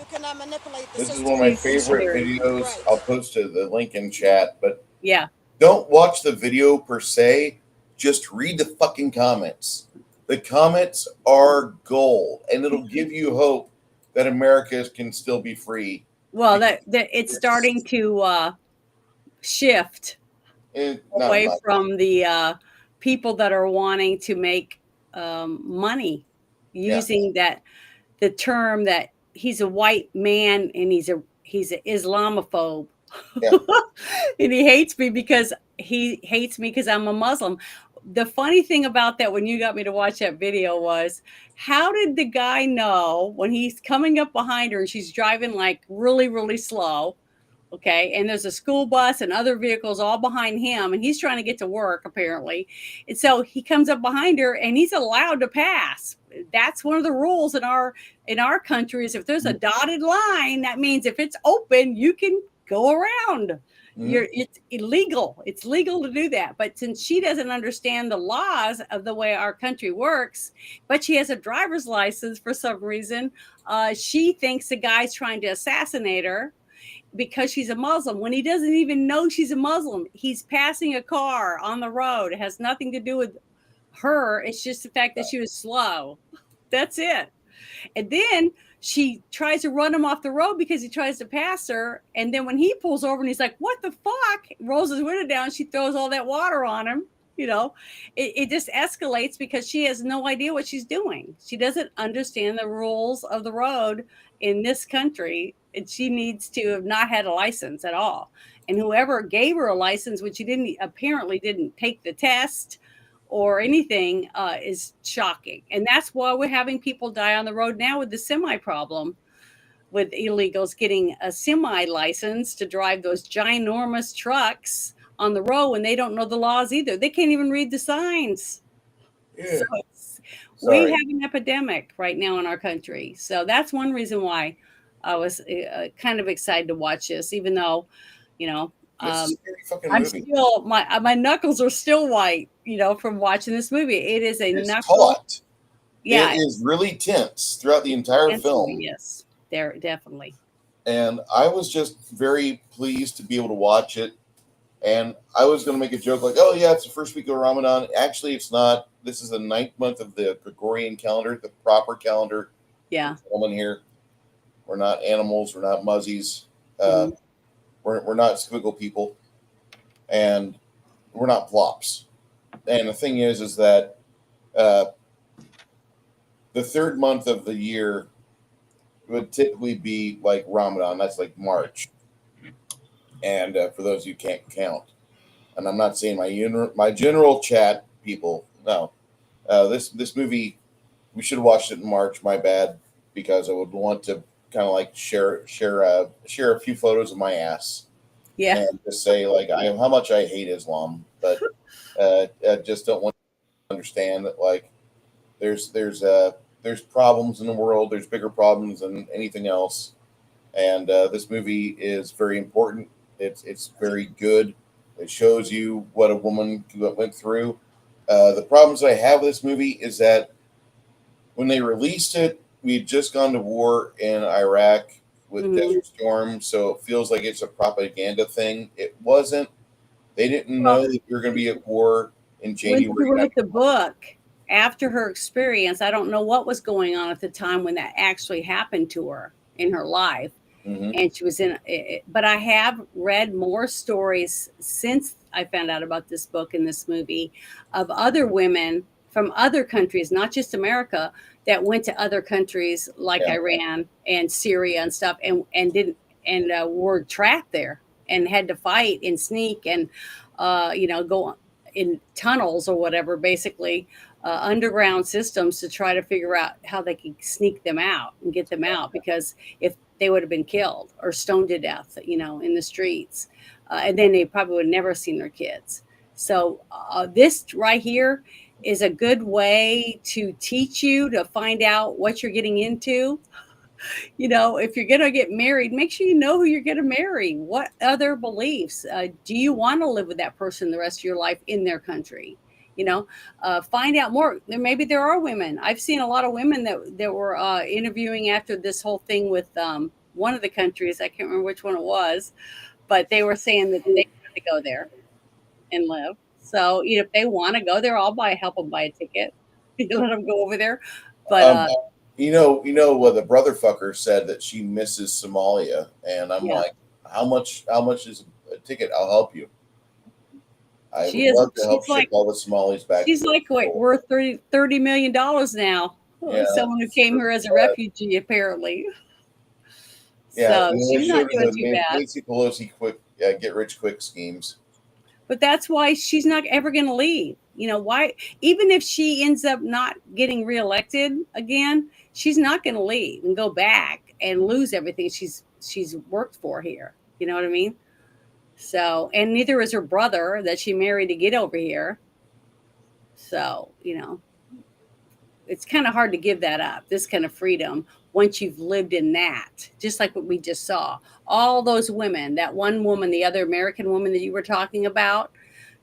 This is one of my favorite videos. I'll post the link in chat, but yeah, don't watch the video per se. Just read the fucking comments. The comments are gold, and it'll give you hope that America can still be free. Well, that it's starting to shift away from the people that are wanting to make money using the term that he's a white man and he's an Islamophobe. Yeah. And he hates me because I'm a Muslim. The funny thing about that, when you got me to watch that video, was how did the guy know when he's coming up behind her and she's driving like really, really slow? Okay. And there's a school bus and other vehicles all behind him, and he's trying to get to work apparently. And so he comes up behind her and he's allowed to pass. That's one of the rules in our country, is if there's a dotted line, that means if it's open, you can go around. It's illegal. It's legal to do that. But since she doesn't understand the laws of the way our country works, but she has a driver's license for some reason, she thinks the guy's trying to assassinate her because she's a Muslim, when he doesn't even know she's a Muslim. He's passing a car on the road. It has nothing to do with her. It's just the fact that she was slow. That's it. And then she tries to run him off the road because he tries to pass her. And then when he pulls over and he's like, what the fuck? Rolls his window down. She throws all that water on him. It just escalates because she has no idea what she's doing. She doesn't understand the rules of the road in this country. And she needs to have not had a license at all. And whoever gave her a license, which she apparently didn't take the test or anything, is shocking. And that's why we're having people die on the road now with the semi problem, with illegals getting a semi license to drive those ginormous trucks on the road when they don't know the laws either. They can't even read the signs. Yeah. So we have an epidemic right now in our country. So that's one reason why I was kind of excited to watch this, even though, I'm still, my knuckles are still white, from watching this movie. It is it's taut. Yeah, it is really tense throughout the entire film. Yes, there definitely. And I was just very pleased to be able to watch it. And I was going to make a joke like, oh yeah, it's the first week of Ramadan. Actually, it's not. This is the 9th month of the Gregorian calendar, the proper calendar. Yeah. Woman here. We're not animals. We're not muzzies. Mhm. We're not squiggle people, and we're not plops. And the thing is that uh, the third month of the year would typically be like Ramadan. That's like March. And for those who can't count, and I'm not saying my general chat people. No, this movie we should have watched it in March. My bad, because I would want to kind of like share a few photos of my ass Yeah. and just say like how much I hate Islam, but I just don't want to understand that like there's problems in the world. There's bigger problems than anything else, and this movie is very important. It's very good. It shows you what a woman went through. The problems I have with this movie is that when they released it, we had just gone to war in Iraq with Desert Storm, so it feels like it's a propaganda thing. It wasn't. They didn't Well, know that we were going to be at war in when January. she wrote the book, after her experience, I don't know what was going on at the time when that actually happened to her in her life. And she was in it. But I have read more stories since I found out about this book and this movie of other women from other countries, not just America, that went to other countries like Iran and Syria and stuff, and didn't and were trapped there and had to fight and sneak and go in tunnels or whatever, basically underground systems to try to figure out how they could sneak them out and get them out, because if they would have been killed or stoned to death, in the streets. And then they probably would have never seen their kids. So this right here is a good way to teach you to find out what you're getting into. If you're going to get married, make sure you know who you're going to marry. What other beliefs? Do you want to live with that person the rest of your life in their country? Find out more. Maybe there are women. I've seen a lot of women that were interviewing after this whole thing with one of the countries. I can't remember which one it was, but they were saying that they want to go there and live. So, if they want to go there, I'll help them buy a ticket. Let them go over there. But what the brother fucker said that she misses Somalia, and I'm like, how much is a ticket? I'll help you. I would love to help ship all the Somalis back. She's like worth $30 million now. Yeah, someone who came here as a refugee, apparently. Yeah, so she's not doing too bad. Nancy Pelosi quick get rich quick schemes. But that's why she's not ever going to leave. Why? Even if she ends up not getting reelected again, she's not going to leave and go back and lose everything she's worked for here. You know what I mean? So, and neither is her brother that she married to get over here. So, it's kind of hard to give that up, this kind of freedom, once you've lived in that, just like what we just saw. All those women, that one woman, the other American woman that you were talking about,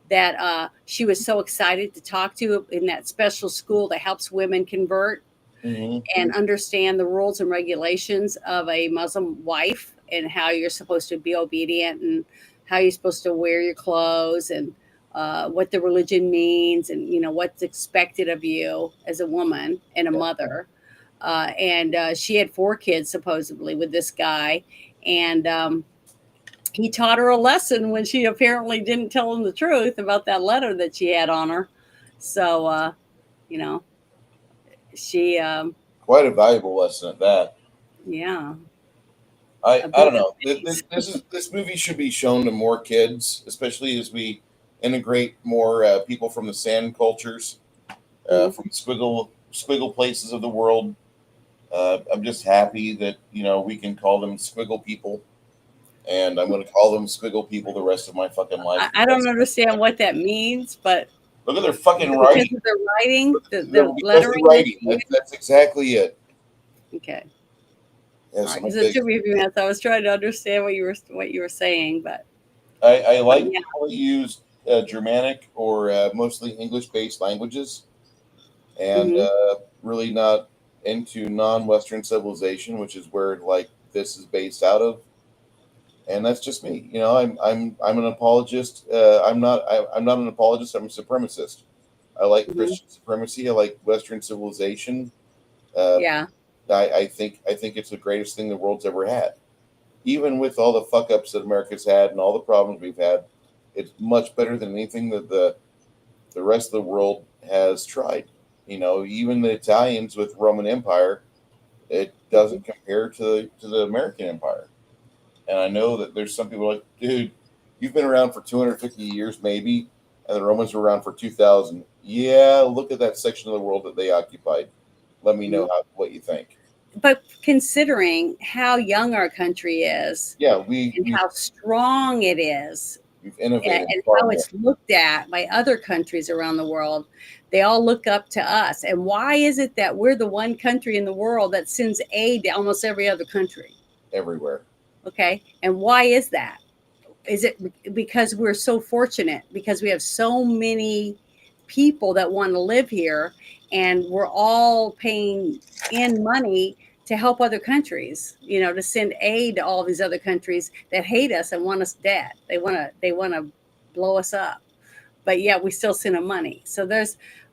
that she was so excited to talk to in that special school that helps women convert and understand the rules and regulations of a Muslim wife and how you're supposed to be obedient and how you're supposed to wear your clothes and what the religion means and, what's expected of you as a woman and a mother. And she had 4 kids supposedly with this guy. And he taught her a lesson when she apparently didn't tell him the truth about that letter that she had on her. So, she quite a valuable lesson at that. Yeah. I don't know. This movie should be shown to more kids, especially as we integrate more people from the sand cultures, from squiggle places of the world. I'm just happy that we can call them squiggle people, and I'm going to call them squiggle people the rest of my fucking life. I don't understand what that means, but look at their fucking writing. Because of their writing, the lettering. Writing. That's exactly it. Okay. Yeah, right. It took me a few minutes. I was trying to understand what you were saying, but I like how they use Germanic or mostly English-based languages, and really not into non-Western civilization, which is where this is based out of. And that's just me. I'm an apologist. I'm not an apologist. I'm a supremacist. I like Christian supremacy. I like Western civilization. I think it's the greatest thing the world's ever had. Even with all the fuck ups that America's had and all the problems we've had, it's much better than anything that the rest of the world has tried. Even the Italians with Roman Empire, it doesn't compare to the American Empire. And I know that there's some people like, dude, you've been around for 250 years maybe, and the Romans were around for 2,000. Yeah, look at that section of the world that they occupied. Let me know what you think. But considering how young our country is, Yeah, and how strong it is, we've innovated and far how more. it's looked at by other countries around the world, they all look up to us. And why is it that we're the one country in the world that sends aid to almost every other country? Everywhere. Okay. And why is that? Is it because we're so fortunate, because we have so many people that want to live here, and we're all paying in money to help other countries, to send aid to all these other countries that hate us and want us dead. They want to blow us up, but yeah, we still send them money. So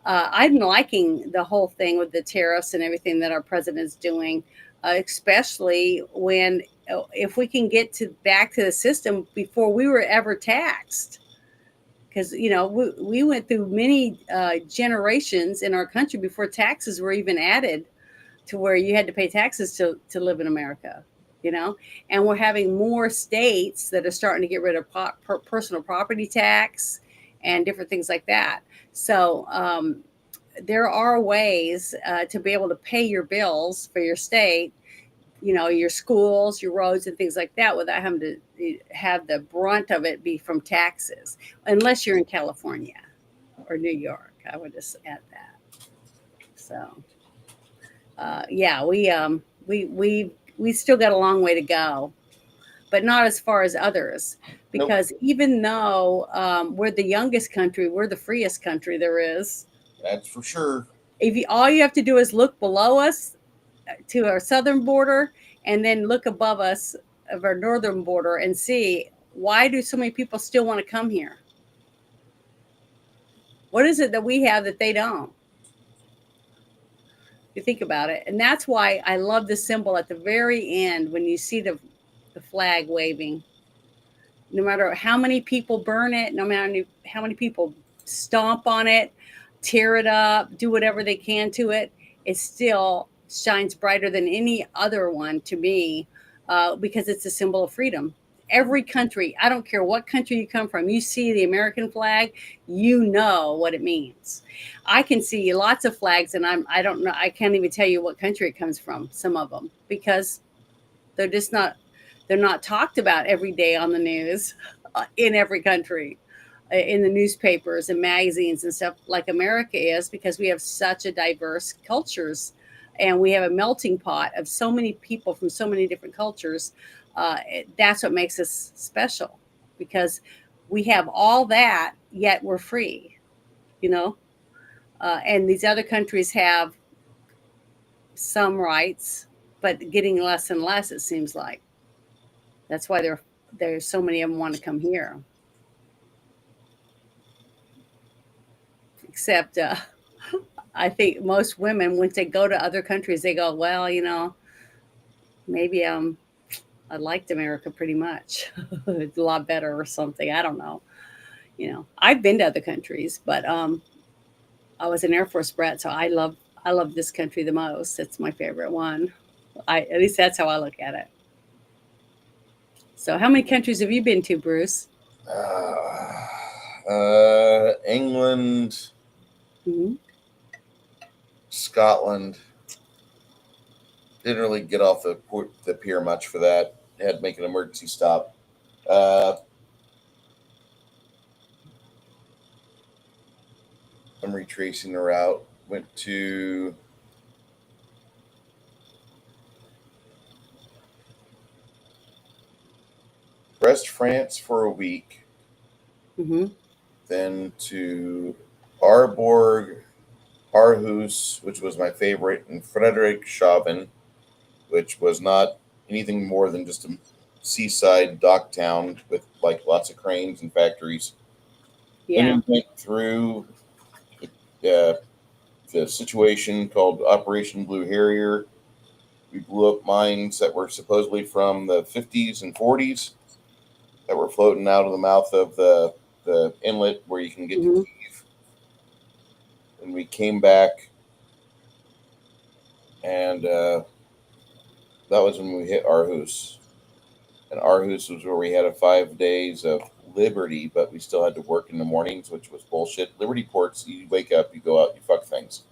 I'm liking the whole thing with the tariffs and everything that our president's doing, especially when if we can get back to the system before we were ever taxed. Because we went through many generations in our country before taxes were even added, to where you had to pay taxes to live in America. And we're having more states that are starting to get rid of personal property tax and different things like that. So there are ways to be able to pay your bills for your state, your schools, your roads, and things like that, without having to have the brunt of it be from taxes, unless you're in California or New York. I would just add that. So, yeah, we still got a long way to go, but not as far as others, because even though we're the youngest country, we're the freest country there is. That's for sure. All you have to do is look below us to our southern border, and then look above us of our northern border, and see, why do so many people still want to come here? What is it that we have that they don't? You think about it. And that's why I love the symbol at the very end when you see the flag waving. No matter how many people burn it, no matter how many people stomp on it, tear it up, do whatever they can to it, it still shines brighter than any other one to me, because it's a symbol of freedom. Every country, I don't care what country you come from, you see the American flag, you know what it means. I can see lots of flags, and I don't know, I can't even tell you what country it comes from, some of them, because they're just not, they're not talked about every day on the news in every country, in the newspapers and magazines and stuff like America is, because we have such a diverse cultures, and we have a melting pot of so many people from so many different cultures. That's what makes us special, because we have all that, yet we're free, and these other countries have some rights, but getting less and less, it seems like. That's why there's so many of them want to come here. Except I think most women, once they go to other countries, they go, well, maybe I liked America pretty much. It's a lot better or something. I don't know. I've been to other countries, but I was an Air Force brat, so I love this country the most. It's my favorite one. At least that's how I look at it. So, how many countries have you been to, Bruce? England, Mm-hmm. Scotland. Didn't really get off the pier much for that. Had to make an emergency stop. I'm retracing the route. Went to Brest, France for a week. Mm-hmm. Then to Arborg, Aarhus, which was my favorite, and Friedrichshafen, which was not anything more than just a seaside dock town with like lots of cranes and factories. Yeah. Then we went through the situation called Operation Blue Harrier, We blew up mines that were supposedly from the 50s and 40s that were floating out of the mouth of the inlet where you can get to Mhm. Kiev. And we came back, and that was when we hit Aarhus. And Aarhus was where we had a 5 days of liberty, but we still had to work in the mornings, which was bullshit. Liberty ports, you wake up, you go out, you fuck things.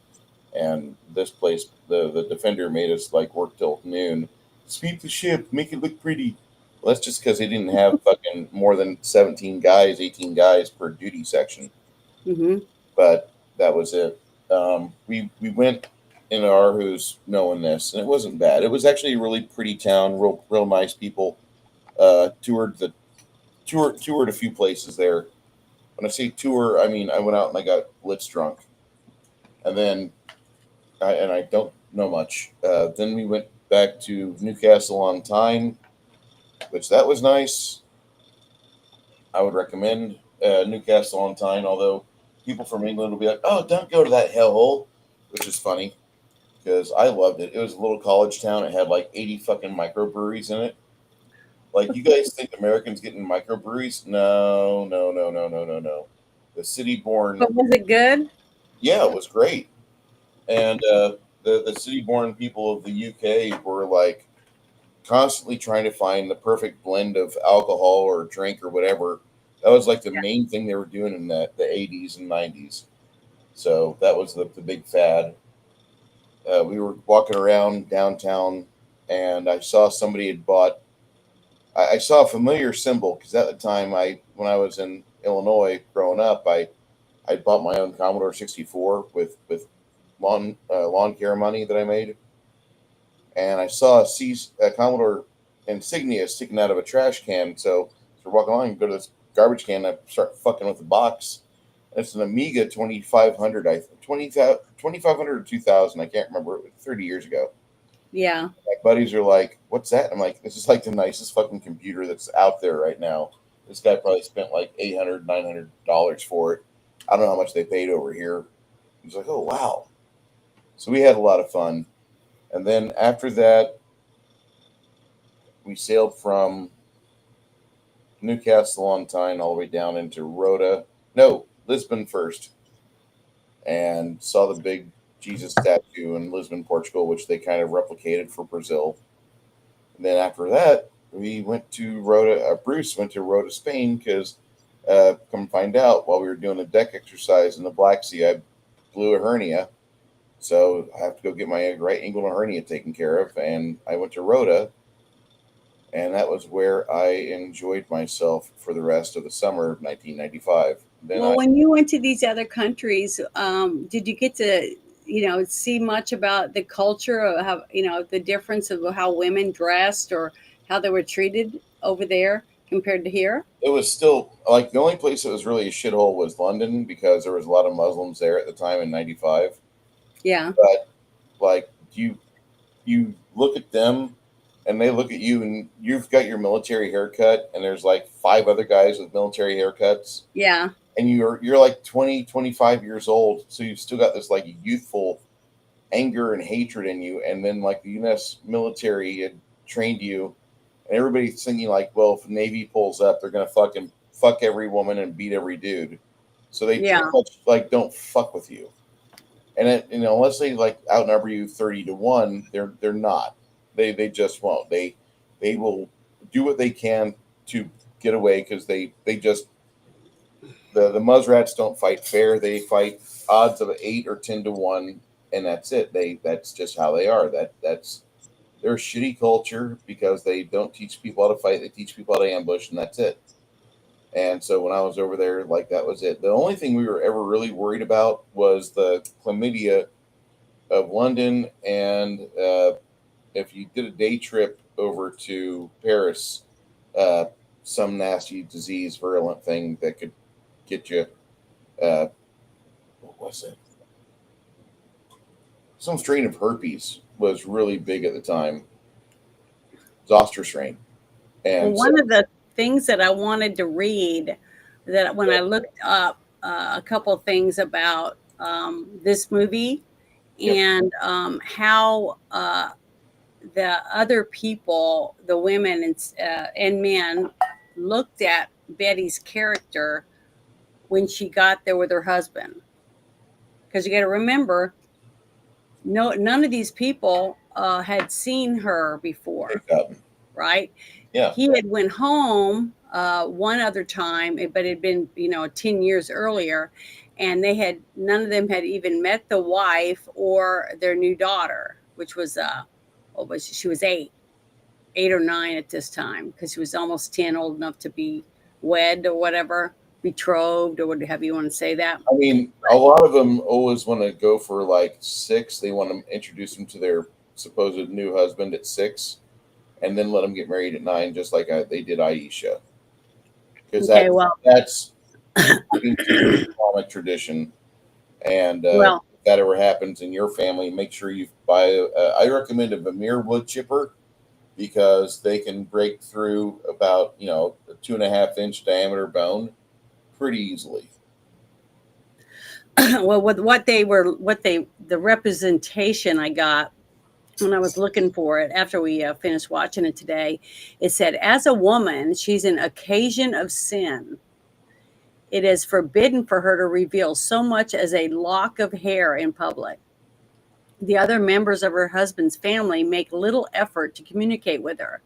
And this place, the defender made us like work till noon. Sweep the ship, make it look pretty. Well, that's just because they didn't have fucking more than 17 guys, 18 guys per duty section. Mhm. But that was it. We went in Aarhus knowing this, and it wasn't bad. It was actually a really pretty town, real nice people. Toured a few places there. When I say tour, I mean I went out and I got blitz drunk, and then I don't know much. Then we went back to Newcastle on Tyne, which that was nice. I would recommend Newcastle on Tyne, although people from England will be like, "Oh, don't go to that hellhole," which is funny because I loved it. It was a little college town. It had like 80 fucking microbreweries in it. Like, you guys think Americans getting microbreweries? No, no, no, no, no, no, no. The city born, But was it good? yeah, it was great. And the city born people of the UK were like constantly trying to find the perfect blend of alcohol or drink or whatever. That was like the main thing they were doing in the 80s and 90s. So that was the big fad. We were walking around downtown, and I saw somebody had bought. I saw a familiar symbol because at the time, when I was in Illinois growing up, I bought my own Commodore 64 with lawn care money that I made, and I saw a Commodore insignia sticking out of a trash can. So we're walking along and go to this garbage can, and I start fucking with the box. It's an Amiga 2500, 2500 or 2000. I can't remember. It was 30 years ago. Yeah. My buddies are like, "What's that?" I'm like, "This is like the nicest fucking computer that's out there right now." This guy probably spent like $800, $900 for it. I don't know how much they paid over here. He's like, "Oh wow." So we had a lot of fun. And then after that, we sailed from Newcastle on Tyne all the way down into Rota. No, Lisbon first, and saw the big Jesus statue in Lisbon, Portugal, which they kind of replicated for Brazil. And then after that, we went to Rota. Bruce went to Rota, Spain, because come find out, while we were doing a deck exercise in the Black Sea, I blew a hernia. So I have to go get my right inguinal hernia taken care of. And I went to Rota, and that was where I enjoyed myself for the rest of the summer of 1995. Then Well, when you went to these other countries, did you get to, see much about the culture of how, the difference of how women dressed or how they were treated over there compared to here? it was still like the only place that was really a shithole was London because there was a lot of Muslims there at the time in '95. Yeah. But like you look at them and they look at you, and you've got your military haircut, and there's like five other guys with military haircuts, Yeah. and you're like 20, 25 years old, so you've still got this like youthful anger and hatred in you. And then like the US military had trained you, and everybody's thinking like, well, if the Navy pulls up, they're gonna fucking fuck every woman and beat every dude. So they Yeah. pretty much like don't fuck with you. And unless they like outnumber you 30-1, they're not. They just won't. They will do what they can to get away because they just the Musrats don't fight fair. They fight odds of 8 or 10-1, and that's it. That's just how they are. That's they're a shitty culture because they don't teach people how to fight. They teach people how to ambush, and that's it. And so when I was over there, like that was it. The only thing we were ever really worried about was the chlamydia of London, and if you did a day trip over to Paris, uh, some nasty disease, virulent thing that could get you. Uh, what was it? Some strain of herpes was really big at the time. Zoster strain, Well, and so one of the things that I wanted to read that when I looked up a couple of things about this movie yep. and how the other people, the women and men, looked at Betty's character when she got there with her husband. Because you got to remember, none of these people had seen her before, right? Yeah. He had went home one other time, but it had been 10 years earlier, and none of them had even met the wife or their new daughter, which was she was 8 or 9 at this time, because she was almost 10, old enough to be wed or whatever, betrothed, or whatever you want to say that. I mean, a lot of them always want to go for like 6. They want to introduce them to their supposed new husband at 6, and then let them get married at 9, just like they did Aisha. Because that's Islamic tradition. And if that ever happens in your family, make sure you buy. I recommend a Vermeer wood chipper, because they can break through about a 2.5-inch diameter bone pretty easily. Well, with the representation I got when I was looking for it after we finished watching it today, it said, as a woman, she's an occasion of sin. It is forbidden for her to reveal so much as a lock of hair in public. The other members of her husband's family make little effort to communicate with her,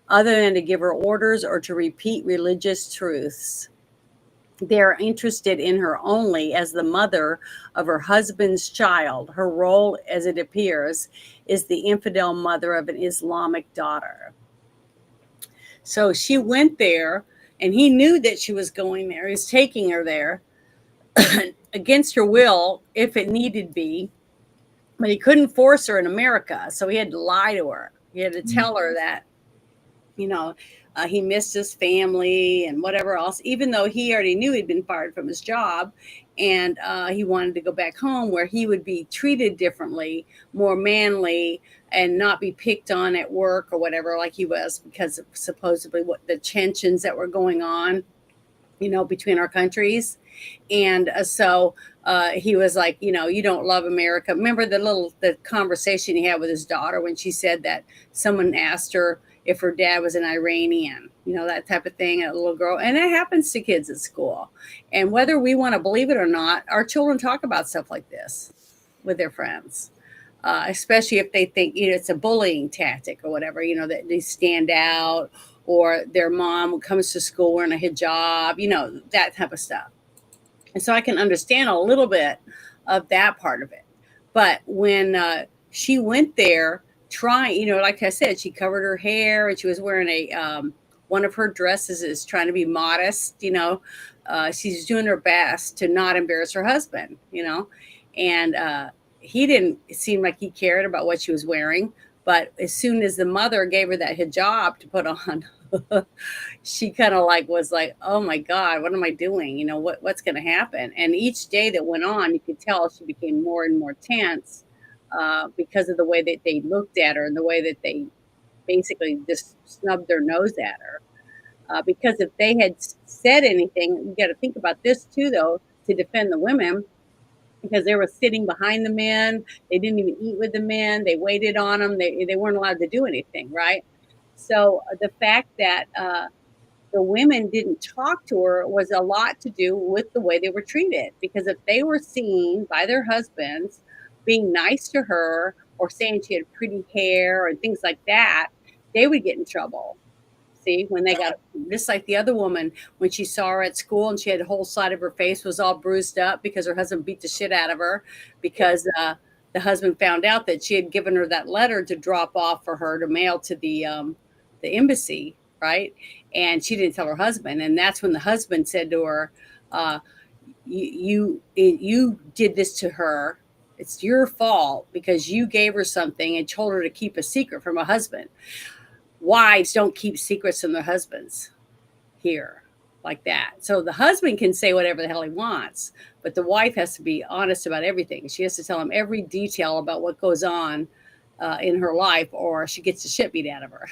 other than to give her orders or to repeat religious truths. They are interested in her only as the mother of her husband's child. Her role, as it appears, is the infidel mother of an Islamic daughter. So she went there, and he knew that she was going there. He was taking her there against her will, if it needed be. But he couldn't force her in America, so he had to lie to her. He had to tell her that, he missed his family and whatever else, even though he already knew he'd been fired from his job, and he wanted to go back home where he would be treated differently, more manly, and not be picked on at work or whatever like he was, because of supposedly what the tensions that were going on, between our countries. And so he was like, you don't love America. Remember the conversation he had with his daughter when she said that someone asked her if her dad was an Iranian, that type of thing, a little girl. And it happens to kids at school. And whether we want to believe it or not, our children talk about stuff like this with their friends, especially if they think, it's a bullying tactic or whatever, that they stand out, or their mom comes to school wearing a hijab, that type of stuff. And so I can understand a little bit of that part of it. But when she went there trying, like I said, she covered her hair, and she was wearing one of her dresses is trying to be modest, she's doing her best to not embarrass her husband, and he didn't seem like he cared about what she was wearing. But as soon as the mother gave her that hijab to put on, she kind of was like, oh my God, what am I doing? What's going to happen? And each day that went on, you could tell she became more and more tense because of the way that they looked at her and the way that they basically just snubbed their nose at her. Because if they had said anything, you got to think about this too, though, to defend the women, because they were sitting behind the men. They didn't even eat with the men. They waited on them. They weren't allowed to do anything, right? So the fact that the women didn't talk to her was a lot to do with the way they were treated. Because if they were seen by their husbands being nice to her or saying she had pretty hair and things like that, they would get in trouble. See, when they got, just like the other woman, when she saw her at school and she had the whole side of her face was all bruised up because her husband beat the shit out of her, because the husband found out that she had given her that letter to drop off for her to mail to the embassy, right? And she didn't tell her husband. And that's when the husband said to her, you did this to her. It's your fault because you gave her something and told her to keep a secret from her husband. Wives don't keep secrets from their husbands here like that. So the husband can say whatever the hell he wants, but the wife has to be honest about everything. She has to tell him every detail about what goes on in her life, or she gets the shit beat out of her.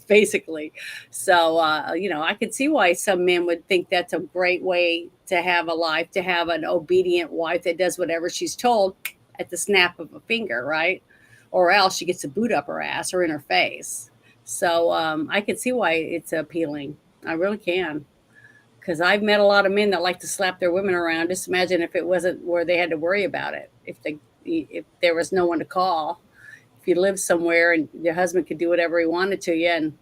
Basically. So, I could see why some men would think that's a great way to have a life, to have an obedient wife that does whatever she's told at the snap of a finger, right? or else she gets a boot up her ass or in her face. So I can see why it's appealing. I really can. Because I've met a lot of men that like to slap their women around. Just imagine if it wasn't where they had to worry about it. If there was no one to call, if you lived somewhere and your husband could do whatever he wanted to you, and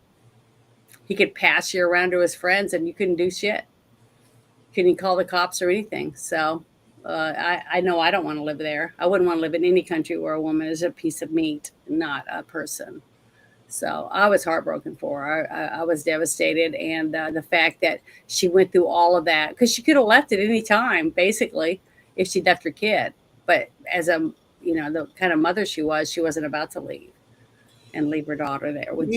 he could pass you around to his friends, and you couldn't do shit. Couldn't call the cops or anything. So I know I don't want to live there. I wouldn't want to live in any country where a woman is a piece of meat, not a person. So I was heartbroken for her. I was devastated, and the fact that she went through all of that, because she could have left at any time, basically, if she'd left her kid. But as the kind of mother she wasn't about to leave and leave her daughter there with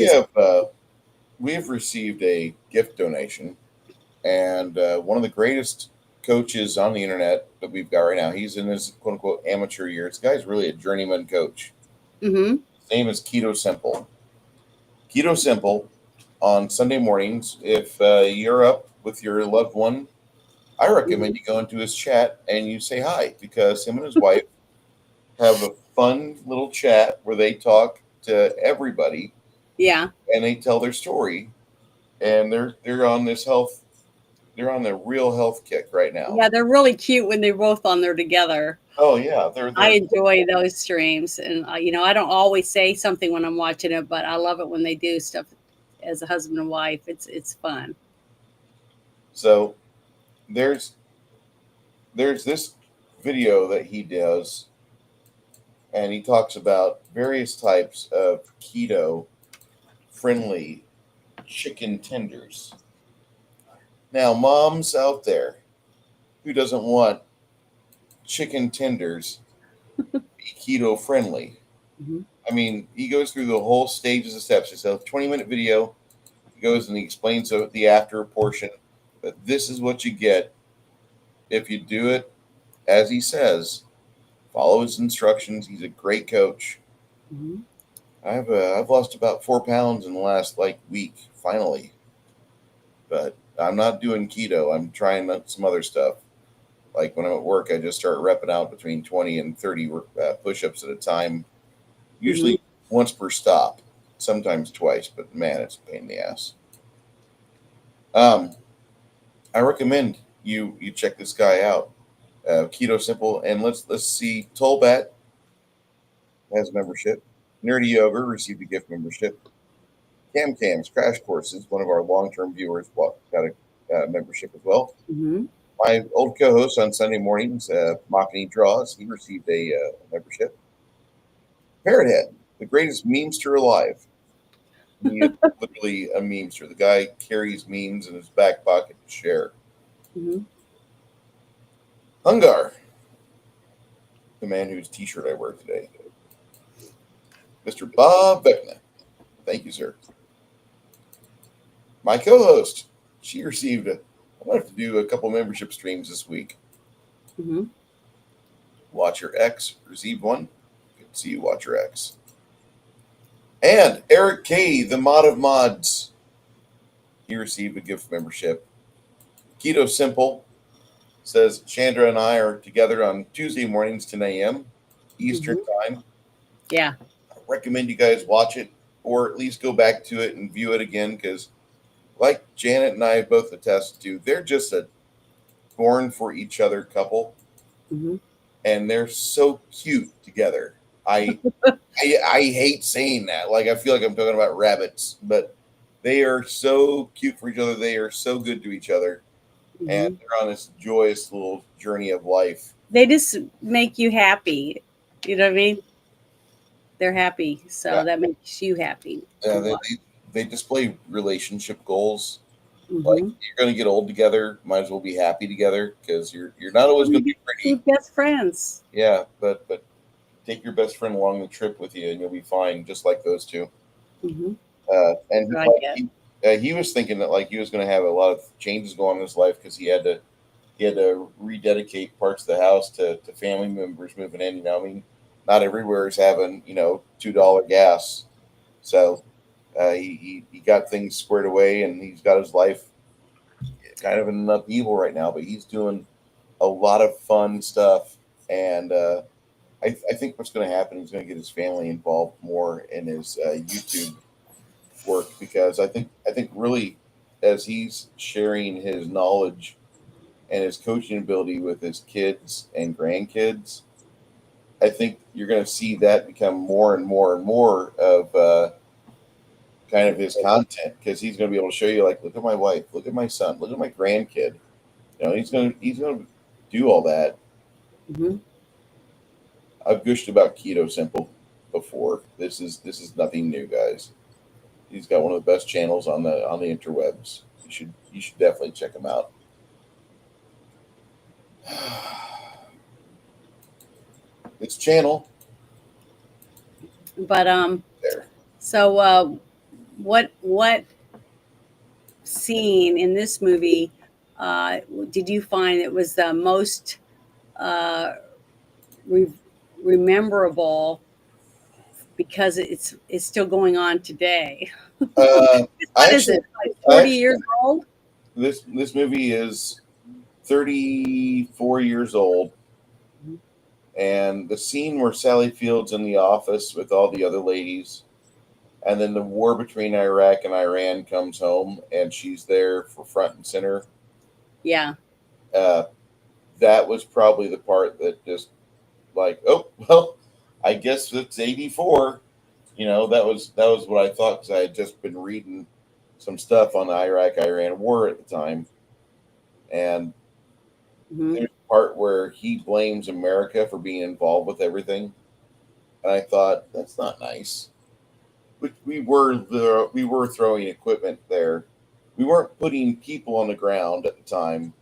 We have received a gift donation, and one of the greatest coaches on the internet that we've got right now. He's in his quote unquote amateur years. This guy's really a journeyman coach. Mm-hmm. His name is Keto Simple. Keto Simple on Sunday mornings. If you're up with your loved one, I recommend you go into his chat and you say hi, because him and his wife have a fun little chat where they talk to everybody. Yeah. And they tell their story, and they're on this health. They're on the real health kick right now. Yeah, they're really cute when they're both on there together. Oh yeah, I enjoy those streams, and I don't always say something when I'm watching it, but I love it when they do stuff as a husband and wife. It's fun. So there's this video that he does, and he talks about various types of keto friendly chicken tenders. Now, moms out there, who doesn't want chicken tenders be keto friendly? Mm-hmm. I mean, he goes through the whole stages of steps. It's a 20-minute video. He goes and he explains the after portion. But this is what you get if you do it as he says. Follow his instructions. He's a great coach. Mm-hmm. I've lost about 4 pounds in the last week, finally. But I'm not doing keto. I'm trying some other stuff. Like when I'm at work, I just start repping out between 20 and 30 push-ups at a time. Usually once per stop, sometimes twice. But man, it's a pain in the ass. I recommend you check this guy out, Keto Simple, and let's see. Tolbat has a membership. Nerdy Yoga received a gift membership. Cam's Crash Courses, one of our long-term viewers, got a membership as well. Mm-hmm. My old co-host on Sunday mornings, Machini Draws, he received a membership. Parrothead, the greatest memester alive. He is literally a memester. The guy carries memes in his back pocket to share. Mm-hmm. Hungar, the man whose T-shirt I wear today. Mr. Bob Vecna. Thank you, sir. My co-host, she received I'm going to have to do a couple membership streams this week. Mm-hmm. Watch Your X received one. Good to see you, Watch Your X. And Eric K, the mod of mods, he received a gift membership. Keto Simple says Chandra and I are together on Tuesday mornings, 10 a.m. Eastern time. Yeah. I recommend you guys watch it, or at least go back to it and view it again, because like Janet and I both attest to, they're just a born for each other couple. Mm-hmm. And they're so cute together. I hate saying that. I feel like I'm talking about rabbits, but they are so cute for each other. They are so good to each other. Mm-hmm. And they're on this joyous little journey of life. They just make you happy. You know what I mean? They're happy. So that makes you happy. Yeah, they display relationship goals. Mm-hmm. Like, you're going to get old together. Might as well be happy together, because you're not always going to be pretty. Best friends. Yeah, but take your best friend along the trip with you, and you'll be fine, just like those two. Mm-hmm. And he was thinking that he was going to have a lot of changes going on in his life, because he had to rededicate parts of the house to family members moving in. I mean, not everywhere is having $2 gas, so he got things squared away, and he's got his life kind of in an upheaval right now. But he's doing a lot of fun stuff, and I think what's going to happen is going to get his family involved more in his YouTube work, because I think really, as he's sharing his knowledge and his coaching ability with his kids and grandkids, I think you're going to see that become more and more and more of kind of his content, because he's going to be able to show you, like, look at my wife, look at my son, look at my grandkid. He's going to do all that. Hmm. I've gushed about Keto Simple before. This is nothing new, guys. He's got one of the best channels on the interwebs. You should definitely check him out. It's channel But there. so what scene in this movie did you find that was the most uh, re- rememberable because it's still going on today? Uh, I What is actually, it? Like I 40 actually, years old? this movie is 34 years old, and the scene where Sally Field's in the office with all the other ladies, and then the war between Iraq and Iran comes home, and she's there for front and center. Yeah. Uh, that was probably the part that just, like, oh well, I guess it's 84. That was what I thought, because I had just been reading some stuff on the Iraq Iran war at the time, and Hmm. there's a part where he blames America for being involved with everything, and I thought, that's not nice. We were throwing equipment there. We weren't putting people on the ground at the time,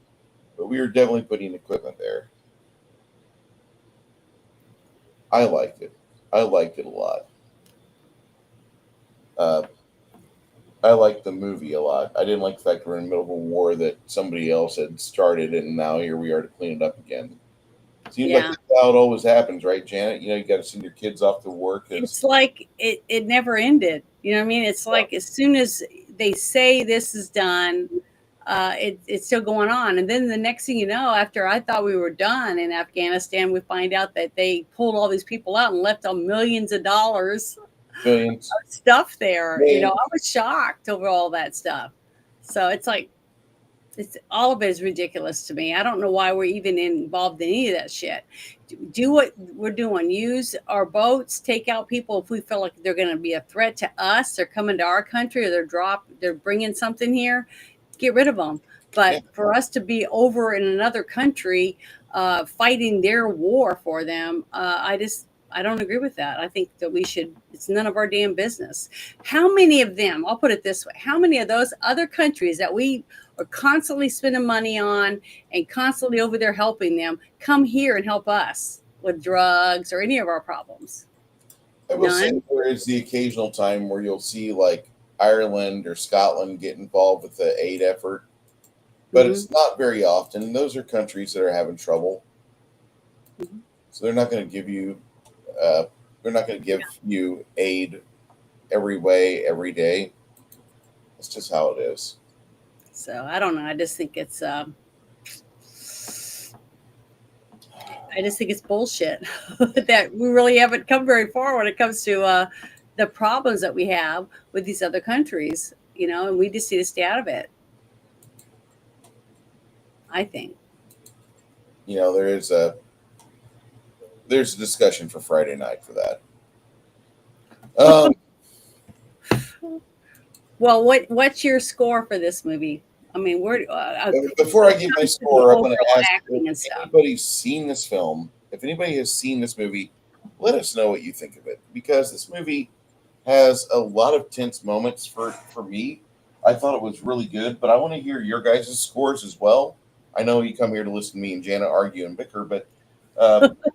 but we were definitely putting equipment there. I liked it. I liked it a lot. Uh, I liked the movie a lot. I didn't like the fact we're in the middle of a war that somebody else had started, and now here we are to clean it up again. Seems like Yeah. that's how it always happens, right, Janet? You got to send your kids off to work as. It's like it never ended. You know what I mean? It's Yeah. like as soon as they say this is done, it's still going on. And then the next thing you know, after I thought we were done in Afghanistan, we find out that they pulled all these people out and left them millions of dollars Billions. of stuff there. You know, Millions. I was shocked over all that stuff. So it's like it's all of it is ridiculous to me. I don't know why we're even involved in any of that shit. Do what we're doing. Use our boats. Take out people if we feel like they're going to be a threat to us. They're coming to our country, or they're bringing something here. Get rid of them. Yeah. But for us to be over in another country, fighting their war for them, I don't agree with that. I think that we should. It's none of our damn business. How many of them? I'll put it this way: how many of those other countries that we are constantly spending money on and constantly over there helping them come here and help us with drugs or any of our problems? I will say None. there is the occasional time where you'll see, like, Ireland or Scotland get involved with the aid effort, but Hmm. it's not very often. Those are countries that are having trouble, Hmm. so they're not going to give you. They're not going to give you aid every way every day. That's just how it is. So I don't know. I just think it's bullshit that we really haven't come very far when it comes to the problems that we have with these other countries. You know, and we just need to stay out of it. I think. There's a discussion for Friday night for that. Um, Well, what's your score for this movie? I mean, we're Before I give my score, I'm going to overall ask acting and if stuff. anybody's seen this film. If anybody has seen this movie, let us know what you think of it, because this movie has a lot of tense moments for me. I thought it was really good, but I want to hear your guys' scores as well. I know you come here to listen to me and Jana argue and bicker, but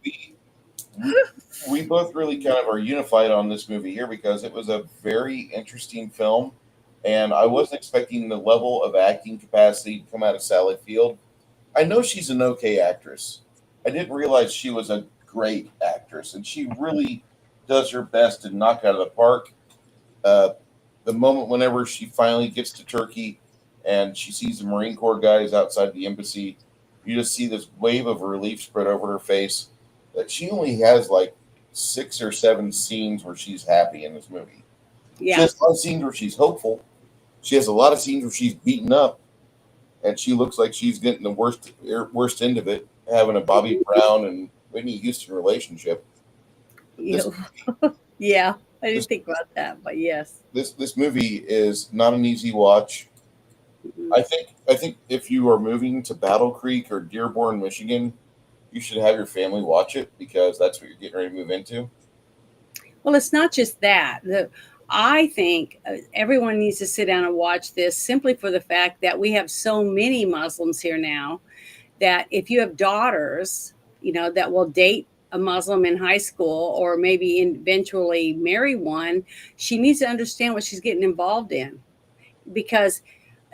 we, we both really kind of are unified on this movie here, because it was a very interesting film, and I wasn't expecting the level of acting capacity to come out of Sally Field. I know she's an okay actress. I didn't realize she was a great actress, and she really does her best to knock out of the park. Uh, the moment whenever she finally gets to Turkey and she sees the Marine Corps guys outside the embassy, you just see this wave of relief spread over her face. that she only has like 6 or 7 scenes where she's happy in this movie. She Yeah. has a lot of scenes where she's hopeful. She has a lot of scenes where she's beaten up, and she looks like she's getting the worst end of it, having a Bobby Brown and Whitney Houston relationship. But You yeah, I this didn't think about that, but yes. this movie is not an easy watch. Mhm. I think if you are moving to Battle Creek or Dearborn, Michigan, you should have your family watch it because that's what you're getting ready to move into. Well, it's not just that. I think everyone needs to sit down and watch this simply for the fact that we have so many Muslims here now that if you have daughters, that will date a Muslim in high school or maybe eventually marry one, she needs to understand what she's getting involved in. Because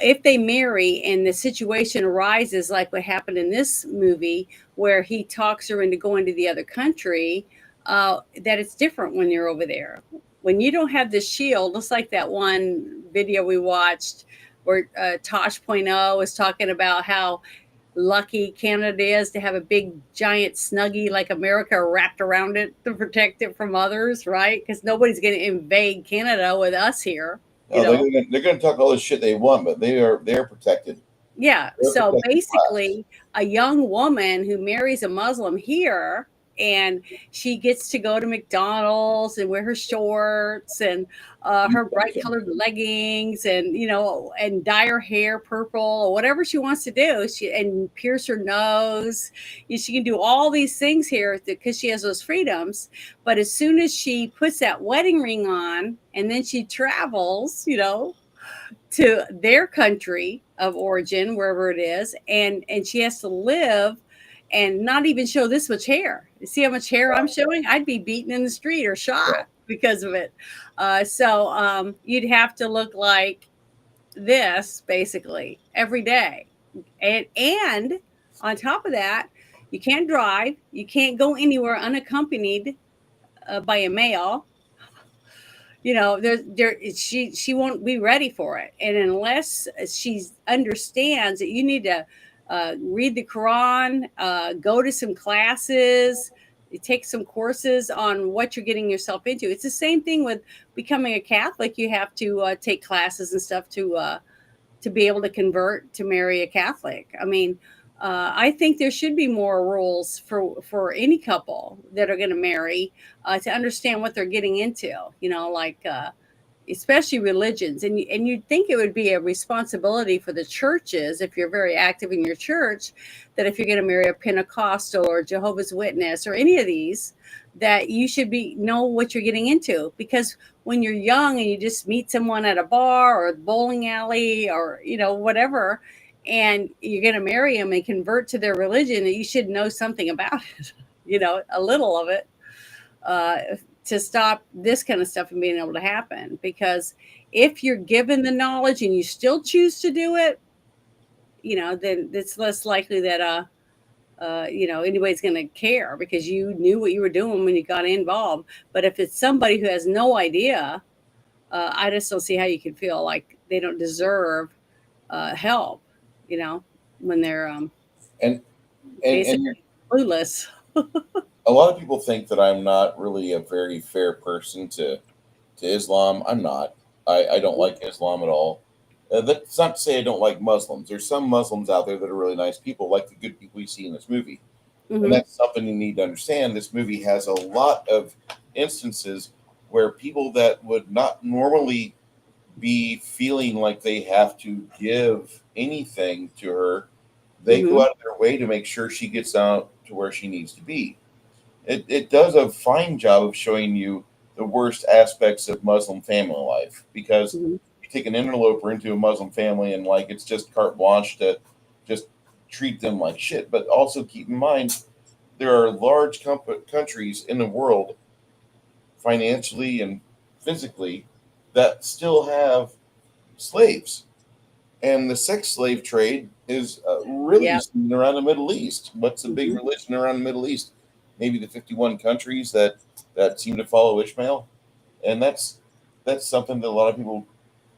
if they marry and the situation arises like what happened in this movie where he talks her into going to the other country, that it's different when you're over there. When you don't have the shield, just like that one video we watched where Tosh.0 was talking about how lucky Canada is to have a big giant snuggie like America wrapped around it to protect it from others, right? Because nobody's going to invade Canada with us here, you No, know. they're going to talk all the shit they want, but they're protected. Yeah. They're a So protected class. basically, a young woman who marries a Muslim here and she gets to go to McDonald's and wear her shorts and her bright colored leggings and, and dye her hair purple or whatever she wants to do. And pierce her nose. She can do all these things here because she has those freedoms. But as soon as she puts that wedding ring on and then she travels, to their country of origin, wherever it is, and she has to live and not even show this much hair. You see how much hair I'm showing? I'd be beaten in the street or shot because of it. So you'd have to look like this basically every day, and on top of that, you can't drive, you can't go anywhere unaccompanied by a male. She won't be ready for it, and unless she understands that you need to read the Quran, go to some classes, take some courses on what you're getting yourself into. It's the same thing with becoming a Catholic. You have to take classes and stuff to be able to convert to marry a Catholic. I mean, I think there should be more rules for any couple that are going to marry to understand what they're getting into. Like especially religions, and you'd think it would be a responsibility for the churches if you're very active in your church, that if you're going to marry a Pentecostal or Jehovah's Witness or any of these, that you should know what you're getting into, because when you're young and you just meet someone at a bar or a bowling alley or whatever, and you're going to marry them and convert to their religion, you should know something about it, a little of it, uh, to stop this kind of stuff from being able to happen. Because if you're given the knowledge and you still choose to do it, then it's less likely that anybody's going to care because you knew what you were doing when you got involved. But if it's somebody who has no idea, I just don't see how you can feel like they don't deserve help, when they're And and basically clueless. a lot of people think that I'm not really a very fair person to Islam. I'm not. I don't like Islam at all. That's not to say I don't like Muslims. There's some Muslims out there that are really nice people, like the good people you see in this movie. And Hmm. that's something you need to understand. This movie has a lot of instances where people that would not normally be feeling like they have to give anything to her, they go Hmm. out of their way to make sure she gets out to where she needs to be. It does a fine job of showing you the worst aspects of Muslim family life, because Hmm. you take an interloper into a Muslim family and like it's just carte blanche to just treat them like shit. But also keep in mind there are large countries in the world, financially and physically, that still have slaves, and the sex slave trade is really Yeah. seen around the Middle East. What's the big Hmm. religion around the Middle East? Maybe the 51 countries that seem to follow Ishmael, and that's something that a lot of people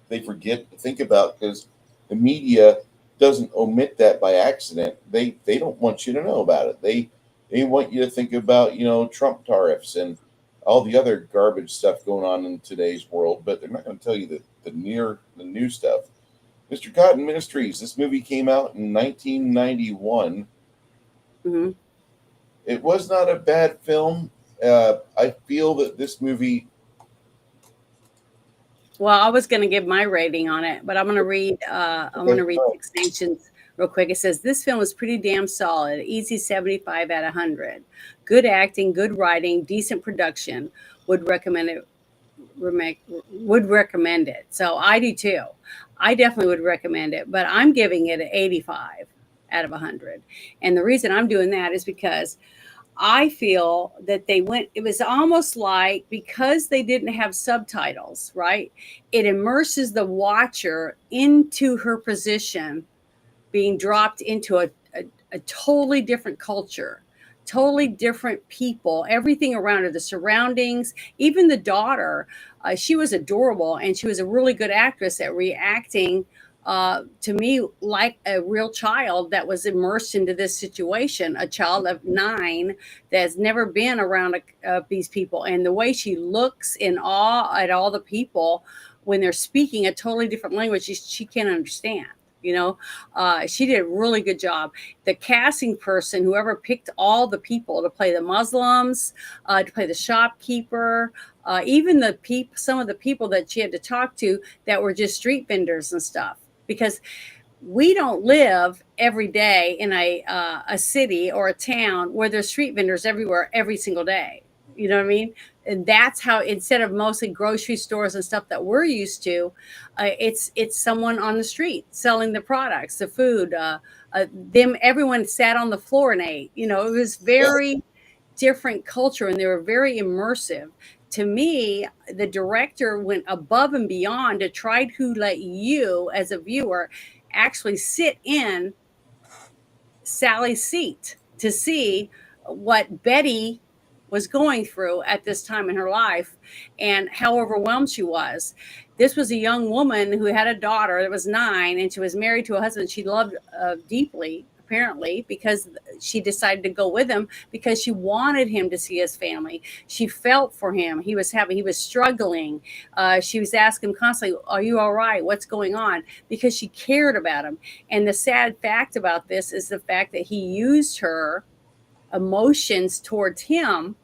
they forget to think about because the media doesn't omit that by accident. They don't want you to know about it. They want you to think about, Trump tariffs and all the other garbage stuff going on in today's world, but they're not going to tell you the new stuff. Mr. Cotton Ministries. This movie came out in 1991. Mm-hmm. It was not a bad film. I feel that this movie. Well, I was going to give my rating on it, but I'm going to read. I'm going to read the extensions real quick. It says this film is pretty damn solid. Easy 75 out of 100. Good acting, good writing, decent production. Would recommend it. Would recommend it. So I do too. I definitely would recommend it, but I'm giving it an 85 out of 100. And the reason I'm doing that is because I feel that it was almost like because they didn't have subtitles, right? It immerses the watcher into her position, being dropped into a totally different culture, totally different people, everything around her, the surroundings, even the daughter. She was adorable, and she was a really good actress at reacting to me like a real child that was immersed into this situation, a child of 9 that's never been around these people. And the way she looks in awe at all the people when they're speaking a totally different language she can't understand. She did a really good job. The casting person, whoever picked all the people to play the Muslims, to play the shopkeeper, even some of the people that she had to talk to that were just street vendors and stuff, because we don't live every day in a city or a town where there's street vendors everywhere every single day. You know what I mean? And that's how, instead of mostly grocery stores and stuff that we're used to, it's someone on the street selling the products, the food. Everyone sat on the floor and ate. It was very different culture, and they were very immersive. To me, the director went above and beyond to try to let you, as a viewer, actually sit in Sally's seat to see what Betty was going through at this time in her life and how overwhelmed she was. This was a young woman who had a daughter that was 9, and she was married to a husband she loved deeply, apparently, because she decided to go with him because she wanted him to see his family. She felt for him. He was struggling. She was asking him constantly, "Are you all right? What's going on?" Because she cared about him. And the sad fact about this is the fact that he used her emotions towards him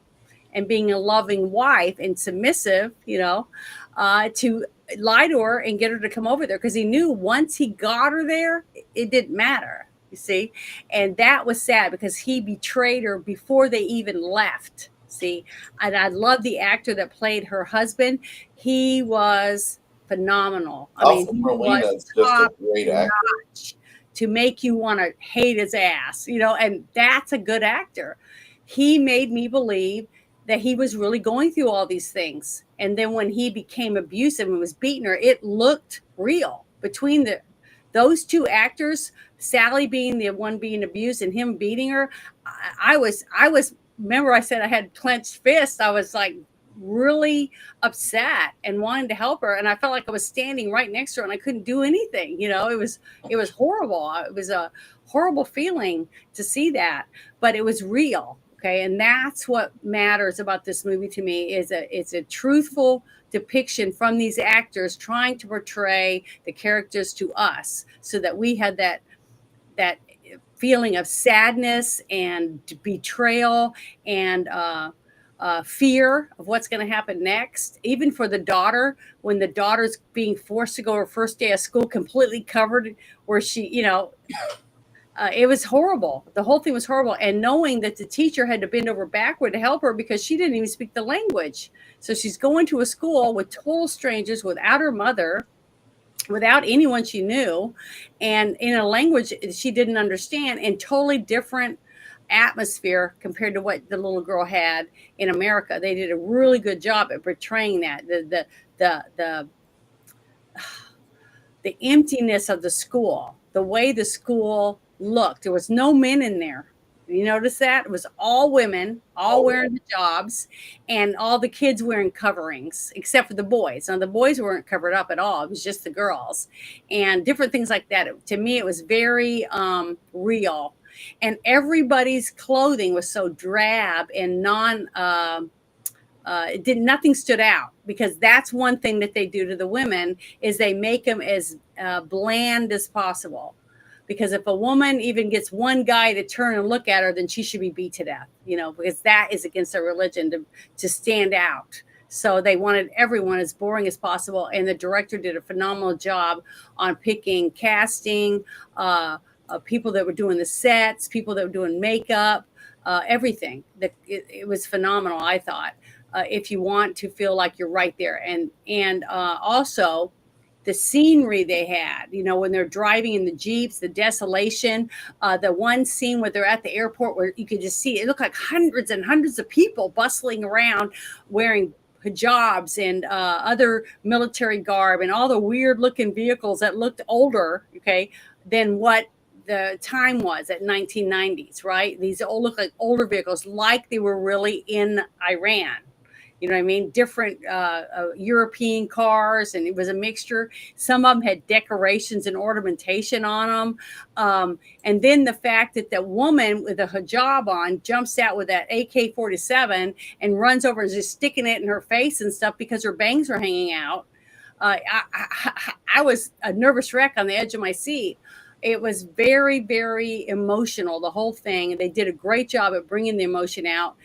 and being a loving wife and submissive, to lie to her and get her to come over there, because he knew once he got her there, it didn't matter, you see. And that was sad because he betrayed her before they even left. See, and I love the actor that played her husband. He was phenomenal. I mean, he was just a great actor. To make you want to hate his ass, and that's a good actor. He made me believe that he was really going through all these things. And then when he became abusive and was beating her, it looked real between those two actors, Sally being the one being abused and him beating her. I was, remember I said I had clenched fists. I was like really upset and wanting to help her, and I felt like I was standing right next to her and I couldn't do anything. It was horrible. It was a horrible feeling to see that, but it was real. Okay, and that's what matters about this movie to me. It's a truthful depiction from these actors trying to portray the characters to us, so that we had that feeling of sadness and betrayal and fear of what's going to happen next. Even for the daughter, when the daughter's being forced to go her first day of school completely covered, where she, it was horrible. The whole thing was horrible. And knowing that the teacher had to bend over backward to help her because she didn't even speak the language. So she's going to a school with total strangers, without her mother, without anyone she knew, and in a language she didn't understand, and totally different atmosphere compared to what the little girl had in America. They did a really good job at portraying that. The emptiness of the school, the way the school looked. There was no men in there. You notice that? It was all women, all wearing hijabs, and all the kids wearing coverings, except for the boys. Now, the boys weren't covered up at all. It was just the girls, and different things like that. To me, it was very real. and everybody's clothing was so drab and nothing stood out, because that's one thing that they do to the women is they make them as bland as possible. Because if a woman even gets one guy to turn and look at her, then she should be beat to death, because that is against their religion to stand out. So they wanted everyone as boring as possible. And the director did a phenomenal job on picking casting, people that were doing the sets, people that were doing makeup, everything. It was phenomenal, I thought. If you want to feel like you're right there, and also the scenery they had, when they're driving in the Jeeps, the desolation, the one scene where they're at the airport where you could just see, it looked like hundreds and hundreds of people bustling around wearing hijabs and other military garb, and all the weird looking vehicles that looked older, okay, than what the time was at 1990s, right? These all look like older vehicles, like they were really in Iran. You know what I mean? Different European cars, and it was a mixture. Some of them had decorations and ornamentation on them. And then the fact that the woman with a hijab on jumps out with that AK-47 and runs over and is just sticking it in her face and stuff because her bangs are hanging out. I was a nervous wreck on the edge of my seat. It was very, very emotional, the whole thing. They did a great job at bringing the emotion out.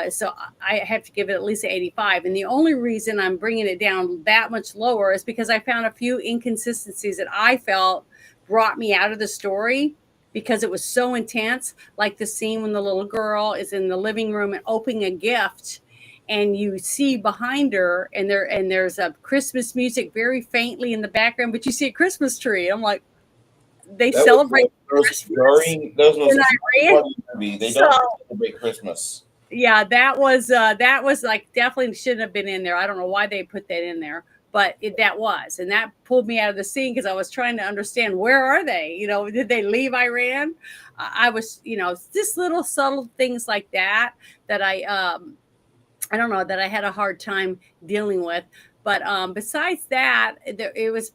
So I have to give it at least an 85. And the only reason I'm bringing it down that much lower is because I found a few inconsistencies that I felt brought me out of the story, because it was so intense. Like the scene when the little girl is in the living room and opening a gift, and you see behind her, and there's a Christmas music very faintly in the background, but you see a Christmas tree. I'm like, they celebrate Christmas in Iran. They don't celebrate Christmas. Yeah, that was like definitely shouldn't have been in there. I don't know why they put that in there, but that was, and that pulled me out of the scene because I was trying to understand, where are they? Did they leave Iran? I was, just little subtle things like that I don't know, that I had a hard time dealing with. But besides that, it was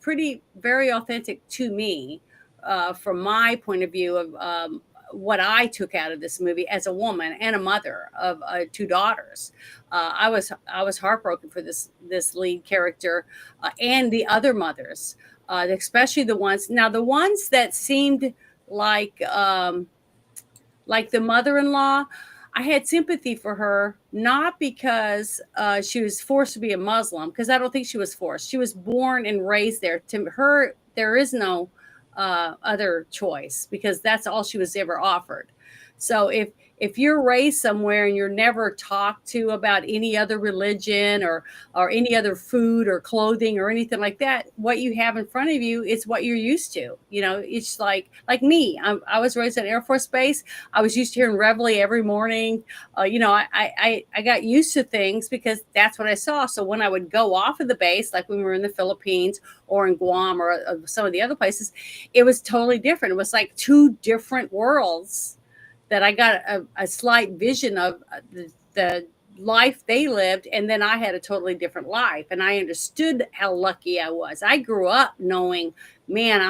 very authentic to me, from my point of view of what I took out of this movie as a woman and a mother of two daughters. I was heartbroken for this lead character, and the other mothers, especially the ones that seemed like the mother-in-law. I had sympathy for her, not because she was forced to be a Muslim, because I don't think she was forced. She was born and raised there. To her, there is no other choice, because that's all she was ever offered. So if you're raised somewhere and you're never talked to about any other religion or any other food or clothing or anything like that, what you have in front of you is what you're used to. It's like me. I was raised at Air Force Base. I was used to hearing Reveille every morning. I got used to things because that's what I saw. So when I would go off of the base, like when we were in the Philippines or in Guam or some of the other places, it was totally different. It was like two different worlds that I got a slight vision of the life they lived. And then I had a totally different life. And I understood how lucky I was. I grew up knowing, man, I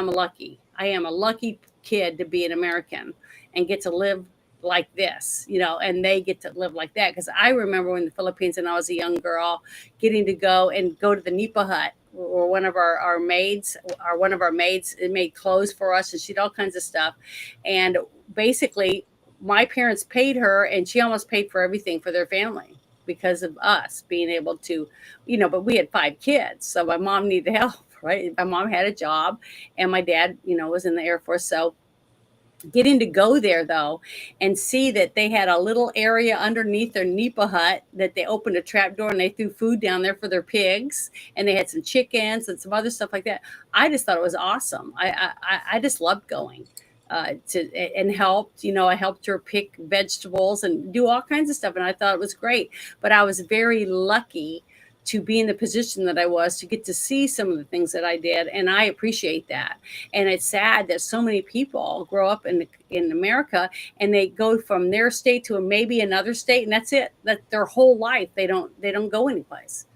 am a lucky kid to be an American and get to live like this, and they get to live like that. Because I remember in the Philippines, and I was a young girl, getting to go to the Nipa hut, or one of our maids made clothes for us, and she did all kinds of stuff. And basically, my parents paid her, and she almost paid for everything for their family because of us being able to, but we had 5 kids. So my mom needed help, right? My mom had a job, and my dad, was in the Air Force. So getting to go there, though, and see that they had a little area underneath their Nipa hut that they opened a trap door and they threw food down there for their pigs, and they had some chickens and some other stuff like that. I just thought it was awesome. I just loved going. And helped, I helped her pick vegetables and do all kinds of stuff. And I thought it was great, but I was very lucky to be in the position that I was to get to see some of the things that I did. And I appreciate that. And it's sad that so many people grow up in America and they go from their state to maybe another state. And that's it. That their whole life, they don't go anyplace,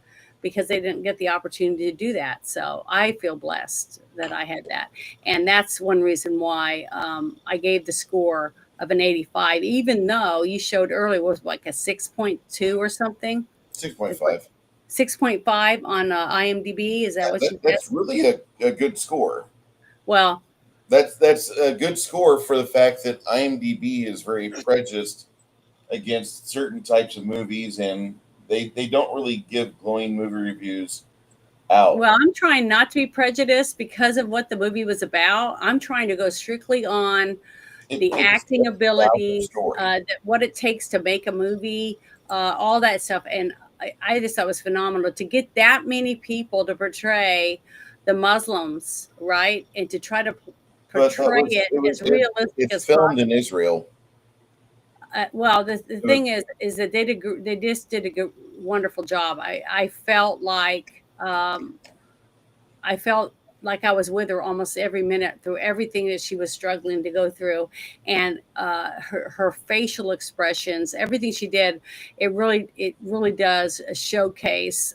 because they didn't get the opportunity to do that. So I feel blessed that I had that. And that's one reason why I gave the score of an 85, even though you showed earlier was like a 6.2 or something. 6.5. 6.5 on IMDb. Is that what you said? That's really a good score. Well, that's a good score for the fact that IMDb is very prejudiced against certain types of movies, and they don't really give glowing movie reviews out. well, I'm trying not to be prejudiced because of what the movie was about. I'm trying to go strictly on the acting ability, what it takes to make a movie, all that stuff. And I just thought it was phenomenal to get that many people to portray the Muslims, right? And to try to portray it as realistic as filmed possible. in Israel. Well, the thing is that they just did a wonderful job. I felt like I was with her almost every minute through everything that she was struggling to go through, and her facial expressions, everything she did, it really does showcase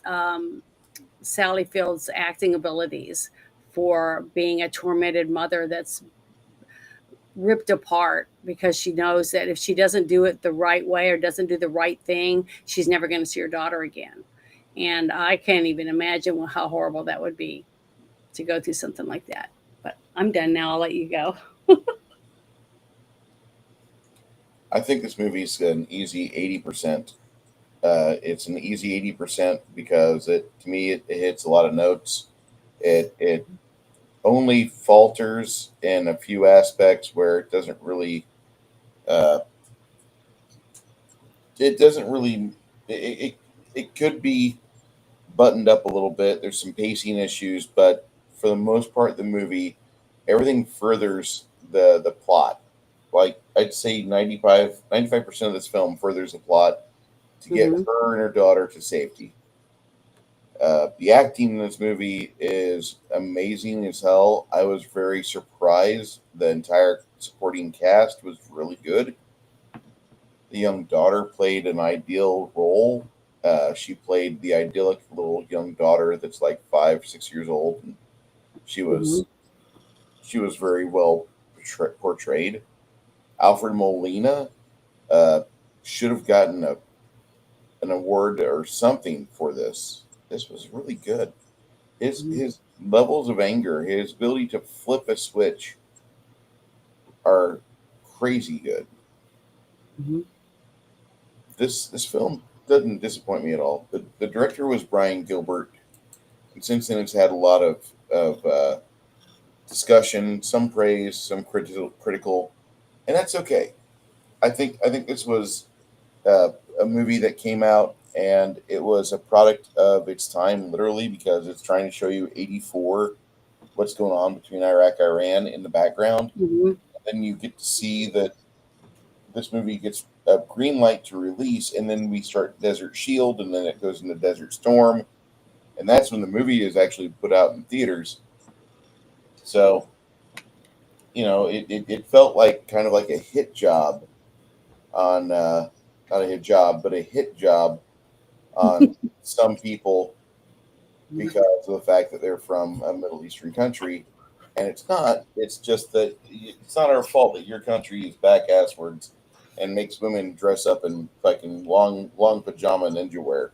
Sally Field's acting abilities for being a tormented mother that's ripped apart because she knows that if she doesn't do it the right way or doesn't do the right thing, she's never going to see her daughter again. And I can't even imagine how horrible that would be to go through something like that. But I'm done now. I'll let you go. I think this movie is an easy 80%. It's an easy 80% because to me it hits a lot of notes. It only falters in a few aspects where it doesn't really it could be buttoned up a little bit. There's some pacing issues, but for the most part, the movie, everything furthers the plot. Like I'd say 95% of this film furthers the plot to get her and her daughter to safety. The acting in this movie is amazing as hell. I was very surprised. The entire supporting cast was really good. The young daughter played an ideal role. She played the idyllic little young daughter that's like 5, 6 years old, and she was very well portrayed. Alfred Molina should have gotten an award or something for this. This was really good. His levels of anger, his ability to flip a switch, are crazy good. This film doesn't disappoint me at all. The director was Brian Gilbert, and since then it's had a lot of discussion, some praise, some critical, and that's okay. I think this was a movie that came out and it was a product of its time, literally, because it's trying to show you 84, what's going on between Iraq and Iran in the background. And then you get to see that this movie gets a green light to release, and then we start Desert Shield, and then it goes into Desert Storm, and that's when the movie is actually put out in theaters. So, it felt like kind of like a hit job on not a hit job, but a hit job on some people because of the fact that they're from a Middle Eastern country. And it's not. It's just that it's not our fault that your country is back asswards and makes women dress up in fucking long pajama ninja wear.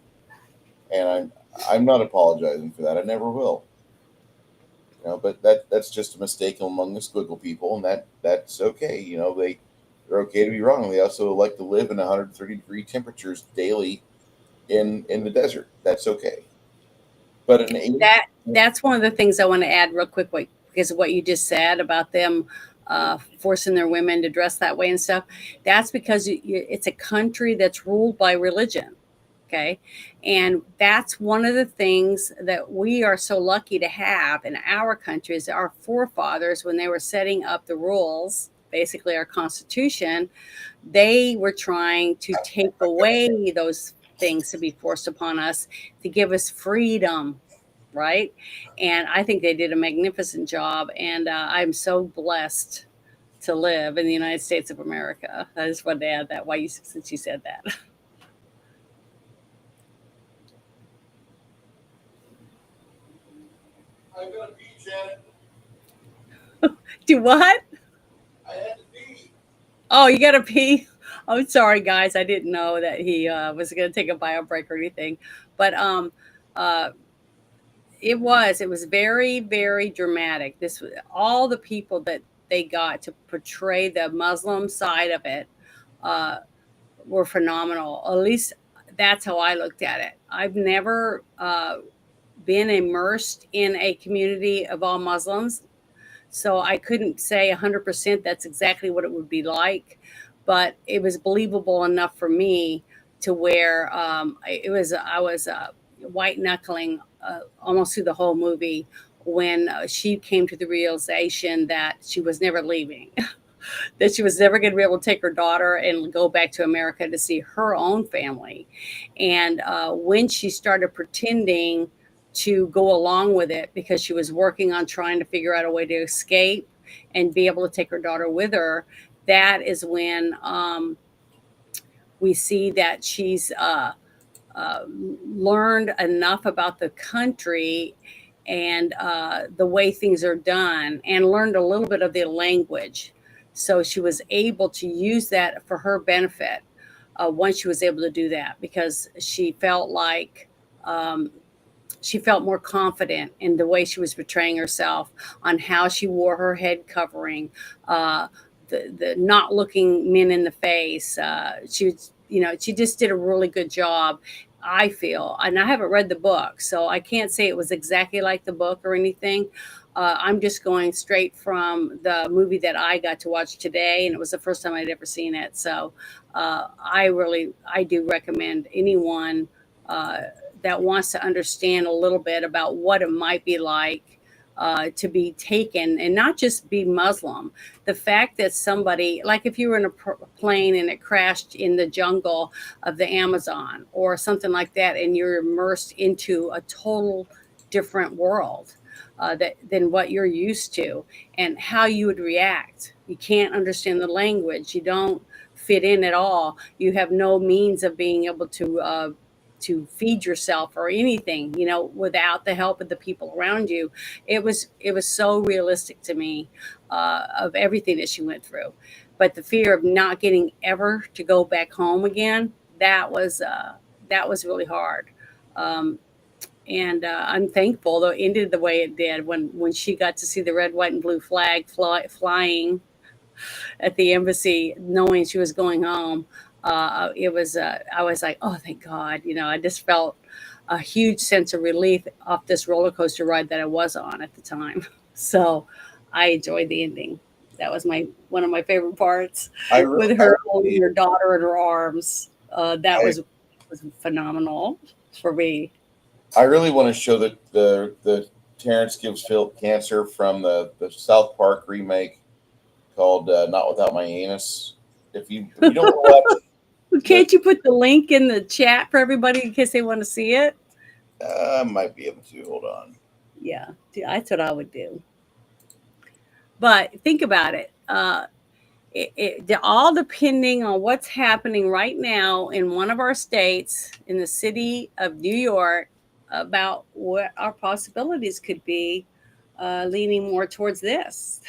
And I'm not apologizing for that. I never will. But that's just a mistake among the squiggle people, and that's okay. They're okay to be wrong. They also like to live in 130-degree temperatures daily in the desert. That's okay. But that's one of the things I want to add real quick, because of what you just said about them forcing their women to dress that way and stuff. That's because it's a country that's ruled by religion. Okay. And that's one of the things that we are so lucky to have in our country is our forefathers, when they were setting up the rules, basically our Constitution, they were trying to take away those things to be forced upon us to give us freedom. Right. And I think they did a magnificent job. And I'm so blessed to live in the United States of America. I just wanted to add that since you said that. I got to pee, Janet. Do what? I had to pee. Oh, you gotta pee. I'm sorry, guys. I didn't know that he was gonna take a bio break or anything. But uh, it was very, very dramatic. This was all the people that they got to portray the Muslim side of it uh, were phenomenal. At least that's how I looked at it. I've never been immersed in a community of all Muslims, so I couldn't say 100% that's exactly what it would be like, but it was believable enough for me to where I was white knuckling almost through the whole movie when she came to the realization that she was never leaving. That she was never going to be able to take her daughter and go back to America to see her own family. And when she started pretending to go along with it because she was working on trying to figure out a way to escape and be able to take her daughter with her, that is when we see that she's uh, learned enough about the country and the way things are done, and learned a little bit of the language. So she was able to use that for her benefit once she was able to do that, because she felt like um, she felt more confident in the way she was portraying herself, on how she wore her head covering, uh, the not looking men in the face. She was, she just did a really good job, I feel. And I haven't read the book, so I can't say it was exactly like the book or anything. I'm just going straight from the movie that I got to watch today, and it was the first time I'd ever seen it. So I do recommend anyone that wants to understand a little bit about what it might be like to be taken and not just be Muslim. The fact that somebody, like if you were in a plane and it crashed in the jungle of the Amazon or something like that, and you're immersed into a total different world than what you're used to, and how you would react. You can't understand the language. You don't fit in at all. You have no means of being able to feed yourself or anything, without the help of the people around you. It was so realistic to me, of everything that she went through. But the fear of not getting ever to go back home again, that was really hard. Um, and I'm thankful though it ended the way it did, when she got to see the red, white, and blue flag flying at the embassy, knowing she was going home. I was like, oh, thank God. I just felt a huge sense of relief off this roller coaster ride that I was on at the time. So I enjoyed the ending. That was one of my favorite parts, with her holding her daughter in her arms. That was phenomenal for me. I really want to show the Terrence gives Phil cancer from the South Park remake called "Not Without My Anus." If you don't watch, Can't you put the link in the chat for everybody in case they want to see it? I might be able to. Hold on. Yeah, that's what I would do. But think about it. All depending on what's happening right now in one of our states, in the city of New York, about what our possibilities could be, leaning more towards this.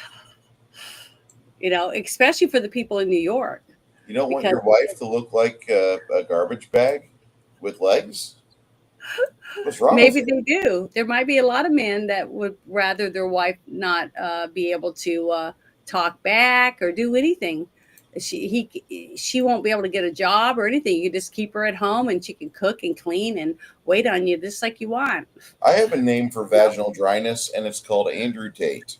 Especially for the people in New York. You don't want your wife to look like a garbage bag with legs? What's wrong Maybe with it? they do. There might be a lot of men that would rather their wife not be able to talk back or do anything. She won't be able to get a job or anything. You just keep her at home, and she can cook and clean and wait on you just like you want. I have a name for vaginal dryness, and it's called Andrew Tate.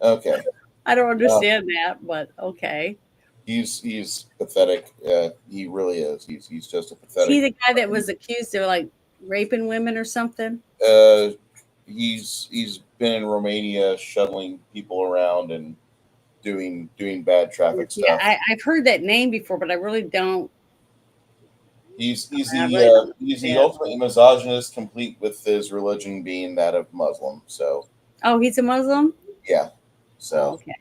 Okay. I don't understand that, but okay. He's pathetic. He really is. He's just a pathetic. Is he the guy that was accused of like raping women or something? He's been in Romania shuttling people around and doing bad traffic stuff. Yeah, I've heard that name before, but I really don't. He's the ultimate misogynist, complete with his religion being that of Muslim. So. Oh, he's a Muslim? Yeah. So. Okay.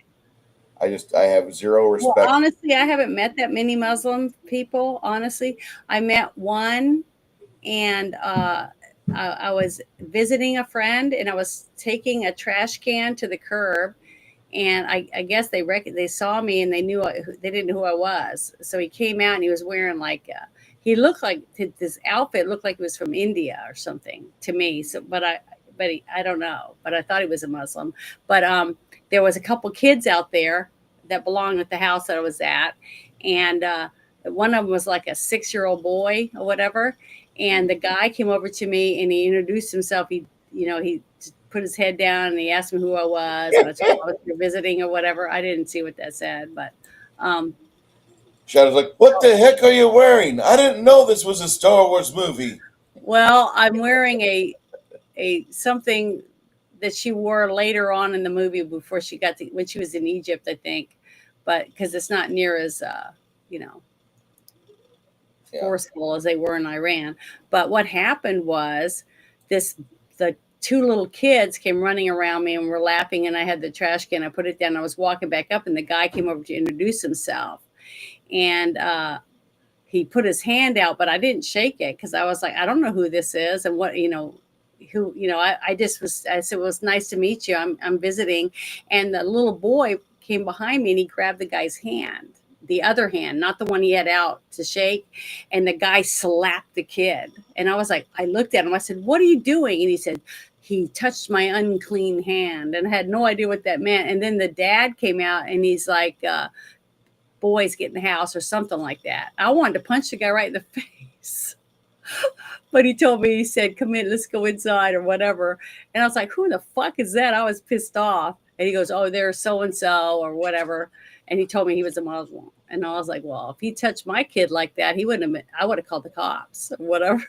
I have zero respect. Well, honestly, I haven't met that many Muslim people. Honestly, I met one, and I was visiting a friend, and I was taking a trash can to the curb, And I guess they saw me and they didn't know who I was. So he came out and he was wearing like he looked like this outfit looked like it was from India or something to me. So, I don't know. But I thought he was a Muslim. But there was a couple kids out there that belonged at the house that I was at, and one of them was like a 6-year-old boy or whatever. And the guy came over to me and he introduced himself. He put his head down and he asked me who I was, and I told him I was visiting or whatever. I didn't see what that said, but Shadow's like, "What the heck are you wearing? I didn't know this was a Star Wars movie." Well, I'm wearing a something that she wore later on in the movie before she got to when she was in Egypt, I think, but because it's not near as forceful as they were in Iran. But what happened was the 2 little kids came running around me and were laughing, and I had the trash can. I put it down. I was walking back up, and the guy came over to introduce himself, and he put his hand out, but I didn't shake it because I was like, I don't know who this is and what I said, well, it's nice to meet you. I'm visiting, and the little boy came behind me and he grabbed the guy's hand, the other hand, not the one he had out to shake. And the guy slapped the kid. And I was like, I looked at him. I said, what are you doing? And he said, he touched my unclean hand, and I had no idea what that meant. And then the dad came out and he's like, boys get in the house or something like that. I wanted to punch the guy right in the face. But he told me, he said, come in, let's go inside or whatever. And I was like, who the fuck is that? I was pissed off. And he goes, oh, they're so-and-so or whatever. And he told me he was a Muslim. And I was like, well, if he touched my kid like that, I would have called the cops or whatever.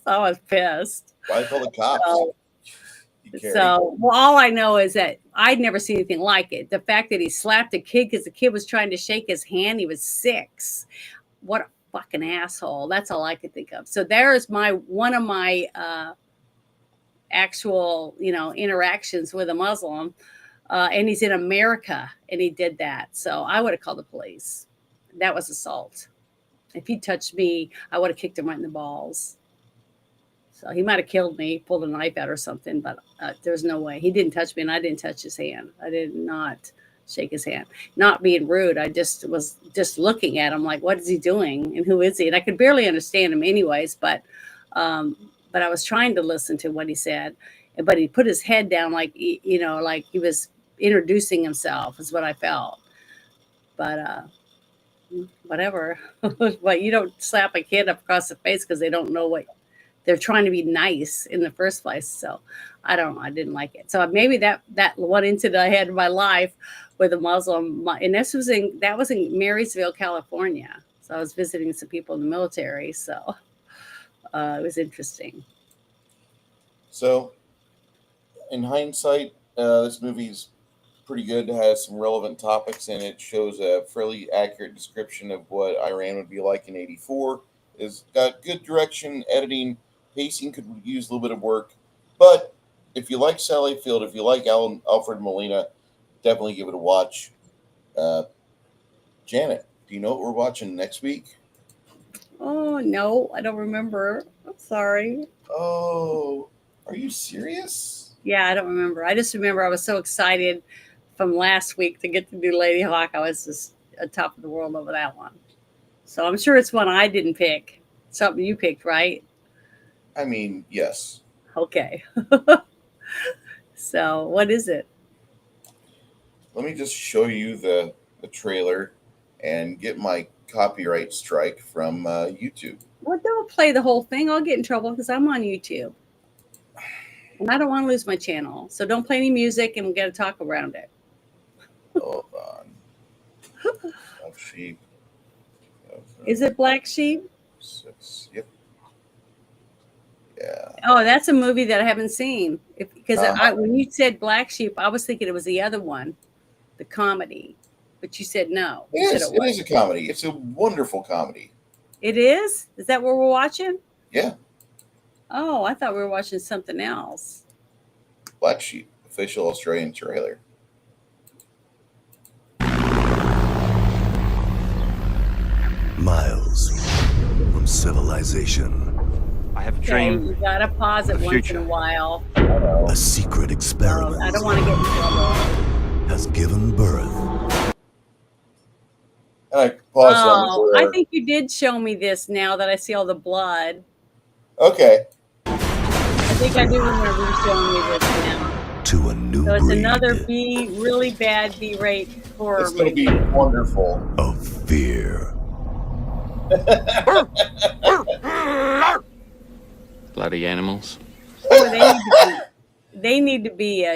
So I was pissed. Why call the cops? Well, all I know is that I'd never seen anything like it. The fact that he slapped a kid because the kid was trying to shake his hand. He was 6. What a fucking asshole. That's all I could think of. So there's one of my actual, interactions with a Muslim. And he's in America and he did that. So I would have called the police. That was assault. If he touched me, I would have kicked him right in the balls. So he might have killed me, pulled a knife out or something, but there's no way. He didn't touch me and I didn't touch his hand. I did not shake his hand. Not being rude. I was looking at him like, what is he doing? And who is he? And I could barely understand him anyways, but I was trying to listen to what he said. But he put his head down like he was introducing himself is what I felt. But whatever. But you don't slap a kid up across the face because they don't know what they're trying to be nice in the first place. So I don't know. I didn't like it. So maybe that one incident I had in my life with a Muslim, and that was in Marysville, California. So I was visiting some people in the military. So it was interesting. So in hindsight, this movie's pretty good. It has some relevant topics in it. Shows a fairly accurate description of what Iran would be like in '84. It's got good direction, editing, pacing could use a little bit of work. But if you like Sally Field, if you like Alfred Molina, definitely give it a watch. Janet, do you know what we're watching next week? Oh, no, I don't remember. I'm sorry. Oh, are you serious? Yeah, I don't remember. I just remember I was so excited from last week to get to do Lady Hawk. I was just on top of the world over that one. So I'm sure it's one I didn't pick. Something you picked, right? I mean, yes. Okay. So what is it? Let me just show you the trailer and get my copyright strike from YouTube. Well, don't play the whole thing. I'll get in trouble because I'm on YouTube. And I don't want to lose my channel. So don't play any music and we'll get to talk around it. Hold on. Black Sheep. Is it Black Sheep? 6. Yep. Yeah. Oh, that's a movie that I haven't seen. Because when you said Black Sheep, I was thinking it was the other one, the comedy. But you said no. It is a comedy. It's a wonderful comedy. It is? Is that what we're watching? Yeah. Oh, I thought we were watching something else. Black Sheep, official Australian trailer. Miles from civilization. I have a dream. Okay, you gotta pause it once in a while. A secret experiment. I don't want to get in trouble. has given birth. And I paused Oh, on I think you did show me this now that I see all the blood. Okay. I think I do remember you showing me this now. To a new So it's breed another really bad B-rate horror It's going to movie. be wonderful. of fear. Bloody animals. Oh, they need to be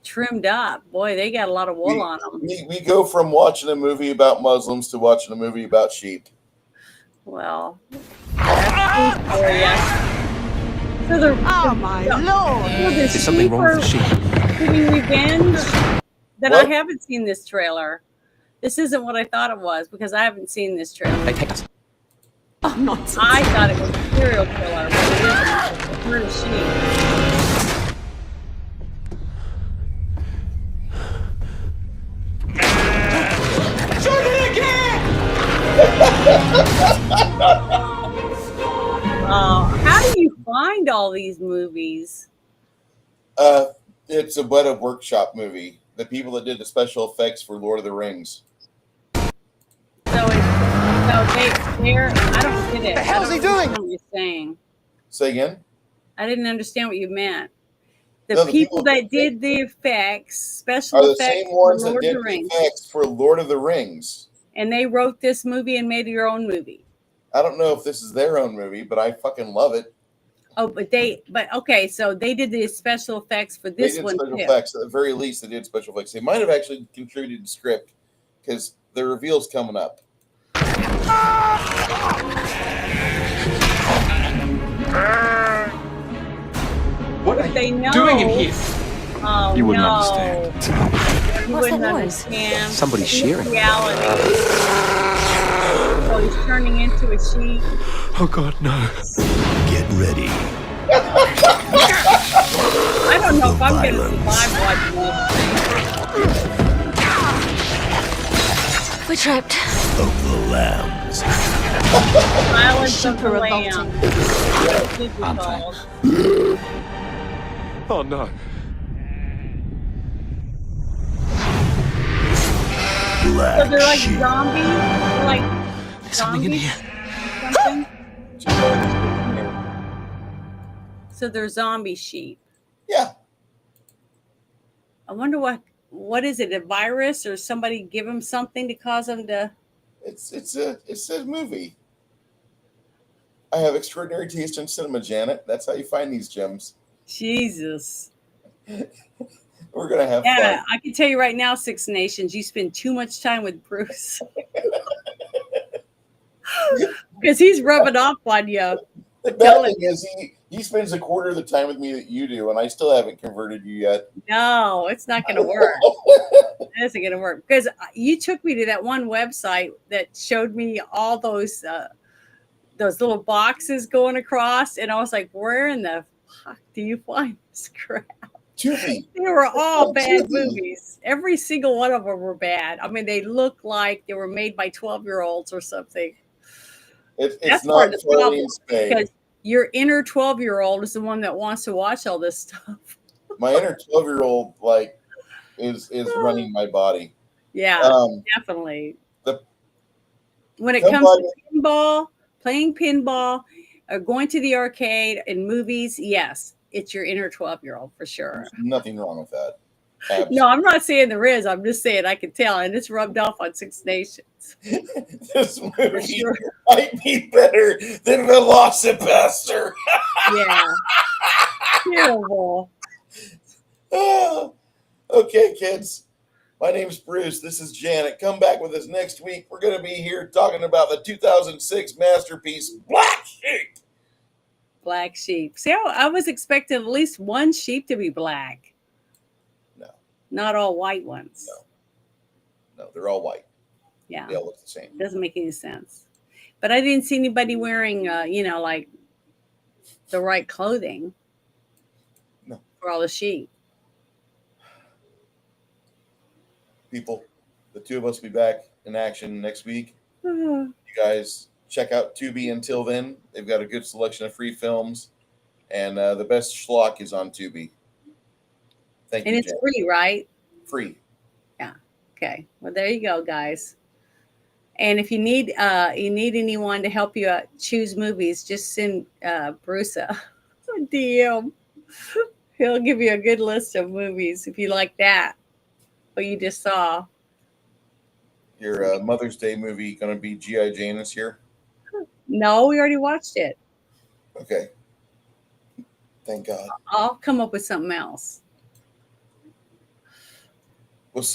trimmed up. Boy, they got a lot of wool on them. We go from watching a movie about Muslims to watching a movie about sheep. Well, that's true for you. So There's something wrong with the sheep. Getting revenge. Then What? I haven't seen this trailer. This isn't what I thought it was because I haven't seen this trailer. They take us. Oh, nonsense. I thought it was a serial killer, but it isn't. It's a herd of sheep. How do you find all these movies? It's a Weta Workshop movie. The people that did the special effects for Lord of the Rings. They're. I don't get it. The hell's he doing? What you're saying? Say again. I didn't understand what you meant. The people that did the effects, special are the effects same ones for that Lord did of the the Rings, effects for Lord of the Rings. and they wrote this movie and made your own movie. I don't know if this is their own movie, but I fucking love it. Oh, but okay, so they did the special effects for this They did one special too. effects. At the very least, they did special effects. They might have actually contributed to script because the reveal's coming up. What are they you know. doing in here? Oh, You wouldn't no. understand. You wouldn't understand. Somebody's shearing. Reality. So he's turning into a sheep. Oh God, no. Get ready. I don't know if I'm going to violence. survive watching this. We're trapped. Of the lambs. Violence of the Super Lamb. I'm fine. Oh no. Black So they're like sheep. zombies? They're like There's something in here. something? So they're zombie sheep. Yeah. I wonder what is it? A virus or somebody give them something to cause them to? It's a movie. I have extraordinary taste in cinema, Janet. That's how you find these gems. Jesus. We're gonna have Yeah, fun. I can tell you right now, Six Nations, you spend too much time with Bruce because he's rubbing off on you. The bad thing is he spends a quarter of the time with me that you do, and I still haven't converted you yet. No, it's not going to work. It isn't going to work because you took me to that one website that showed me all those little boxes going across, and I was like, "Where in the fuck do you find this crap?" Tubi. They were all bad Tubi. movies. Every single one of them were bad. I mean, they looked like they were made by 12-year-olds or something. It's That's not part of the problem, Charlene Spade. because your inner 12-year-old is the one that wants to watch all this stuff. My inner 12-year-old is running my body. Yeah, definitely. the- When it Come comes on. to pinball, playing pinball, or going to the arcade and movies, yes, it's your inner 12-year-old for sure. There's nothing wrong with that. No, I'm not saying there is. I'm just saying I can tell, and it's rubbed off on Six Nations. This movie sure. might be better than Velocipaster. Yeah. Terrible. Okay, kids. My name's Bruce. This is Janet. Come back with us next week. We're going to be here talking about the 2006 masterpiece, Black Sheep. Black sheep. See, I was expecting at least one sheep to be black. No. Not all white ones. No, they're all white. Yeah. They all look the same. Doesn't make any sense. But I didn't see anybody wearing, like the right clothing. No. For all the sheep. People, the two of us will be back in action next week. Uh-huh. You guys check out Tubi until then. They've got a good selection of free films. And the best schlock is on Tubi. Thank And you, it's Jen. free, right? free. Yeah. Okay. Well, there you go, guys. And if you need anyone to help you choose movies, just send Bruce a DM. He'll give you a good list of movies if you like that. What you just saw. Your Mother's Day movie going to be G.I. Jane this year? No, we already watched it. Okay. Thank God. I'll come up with something else.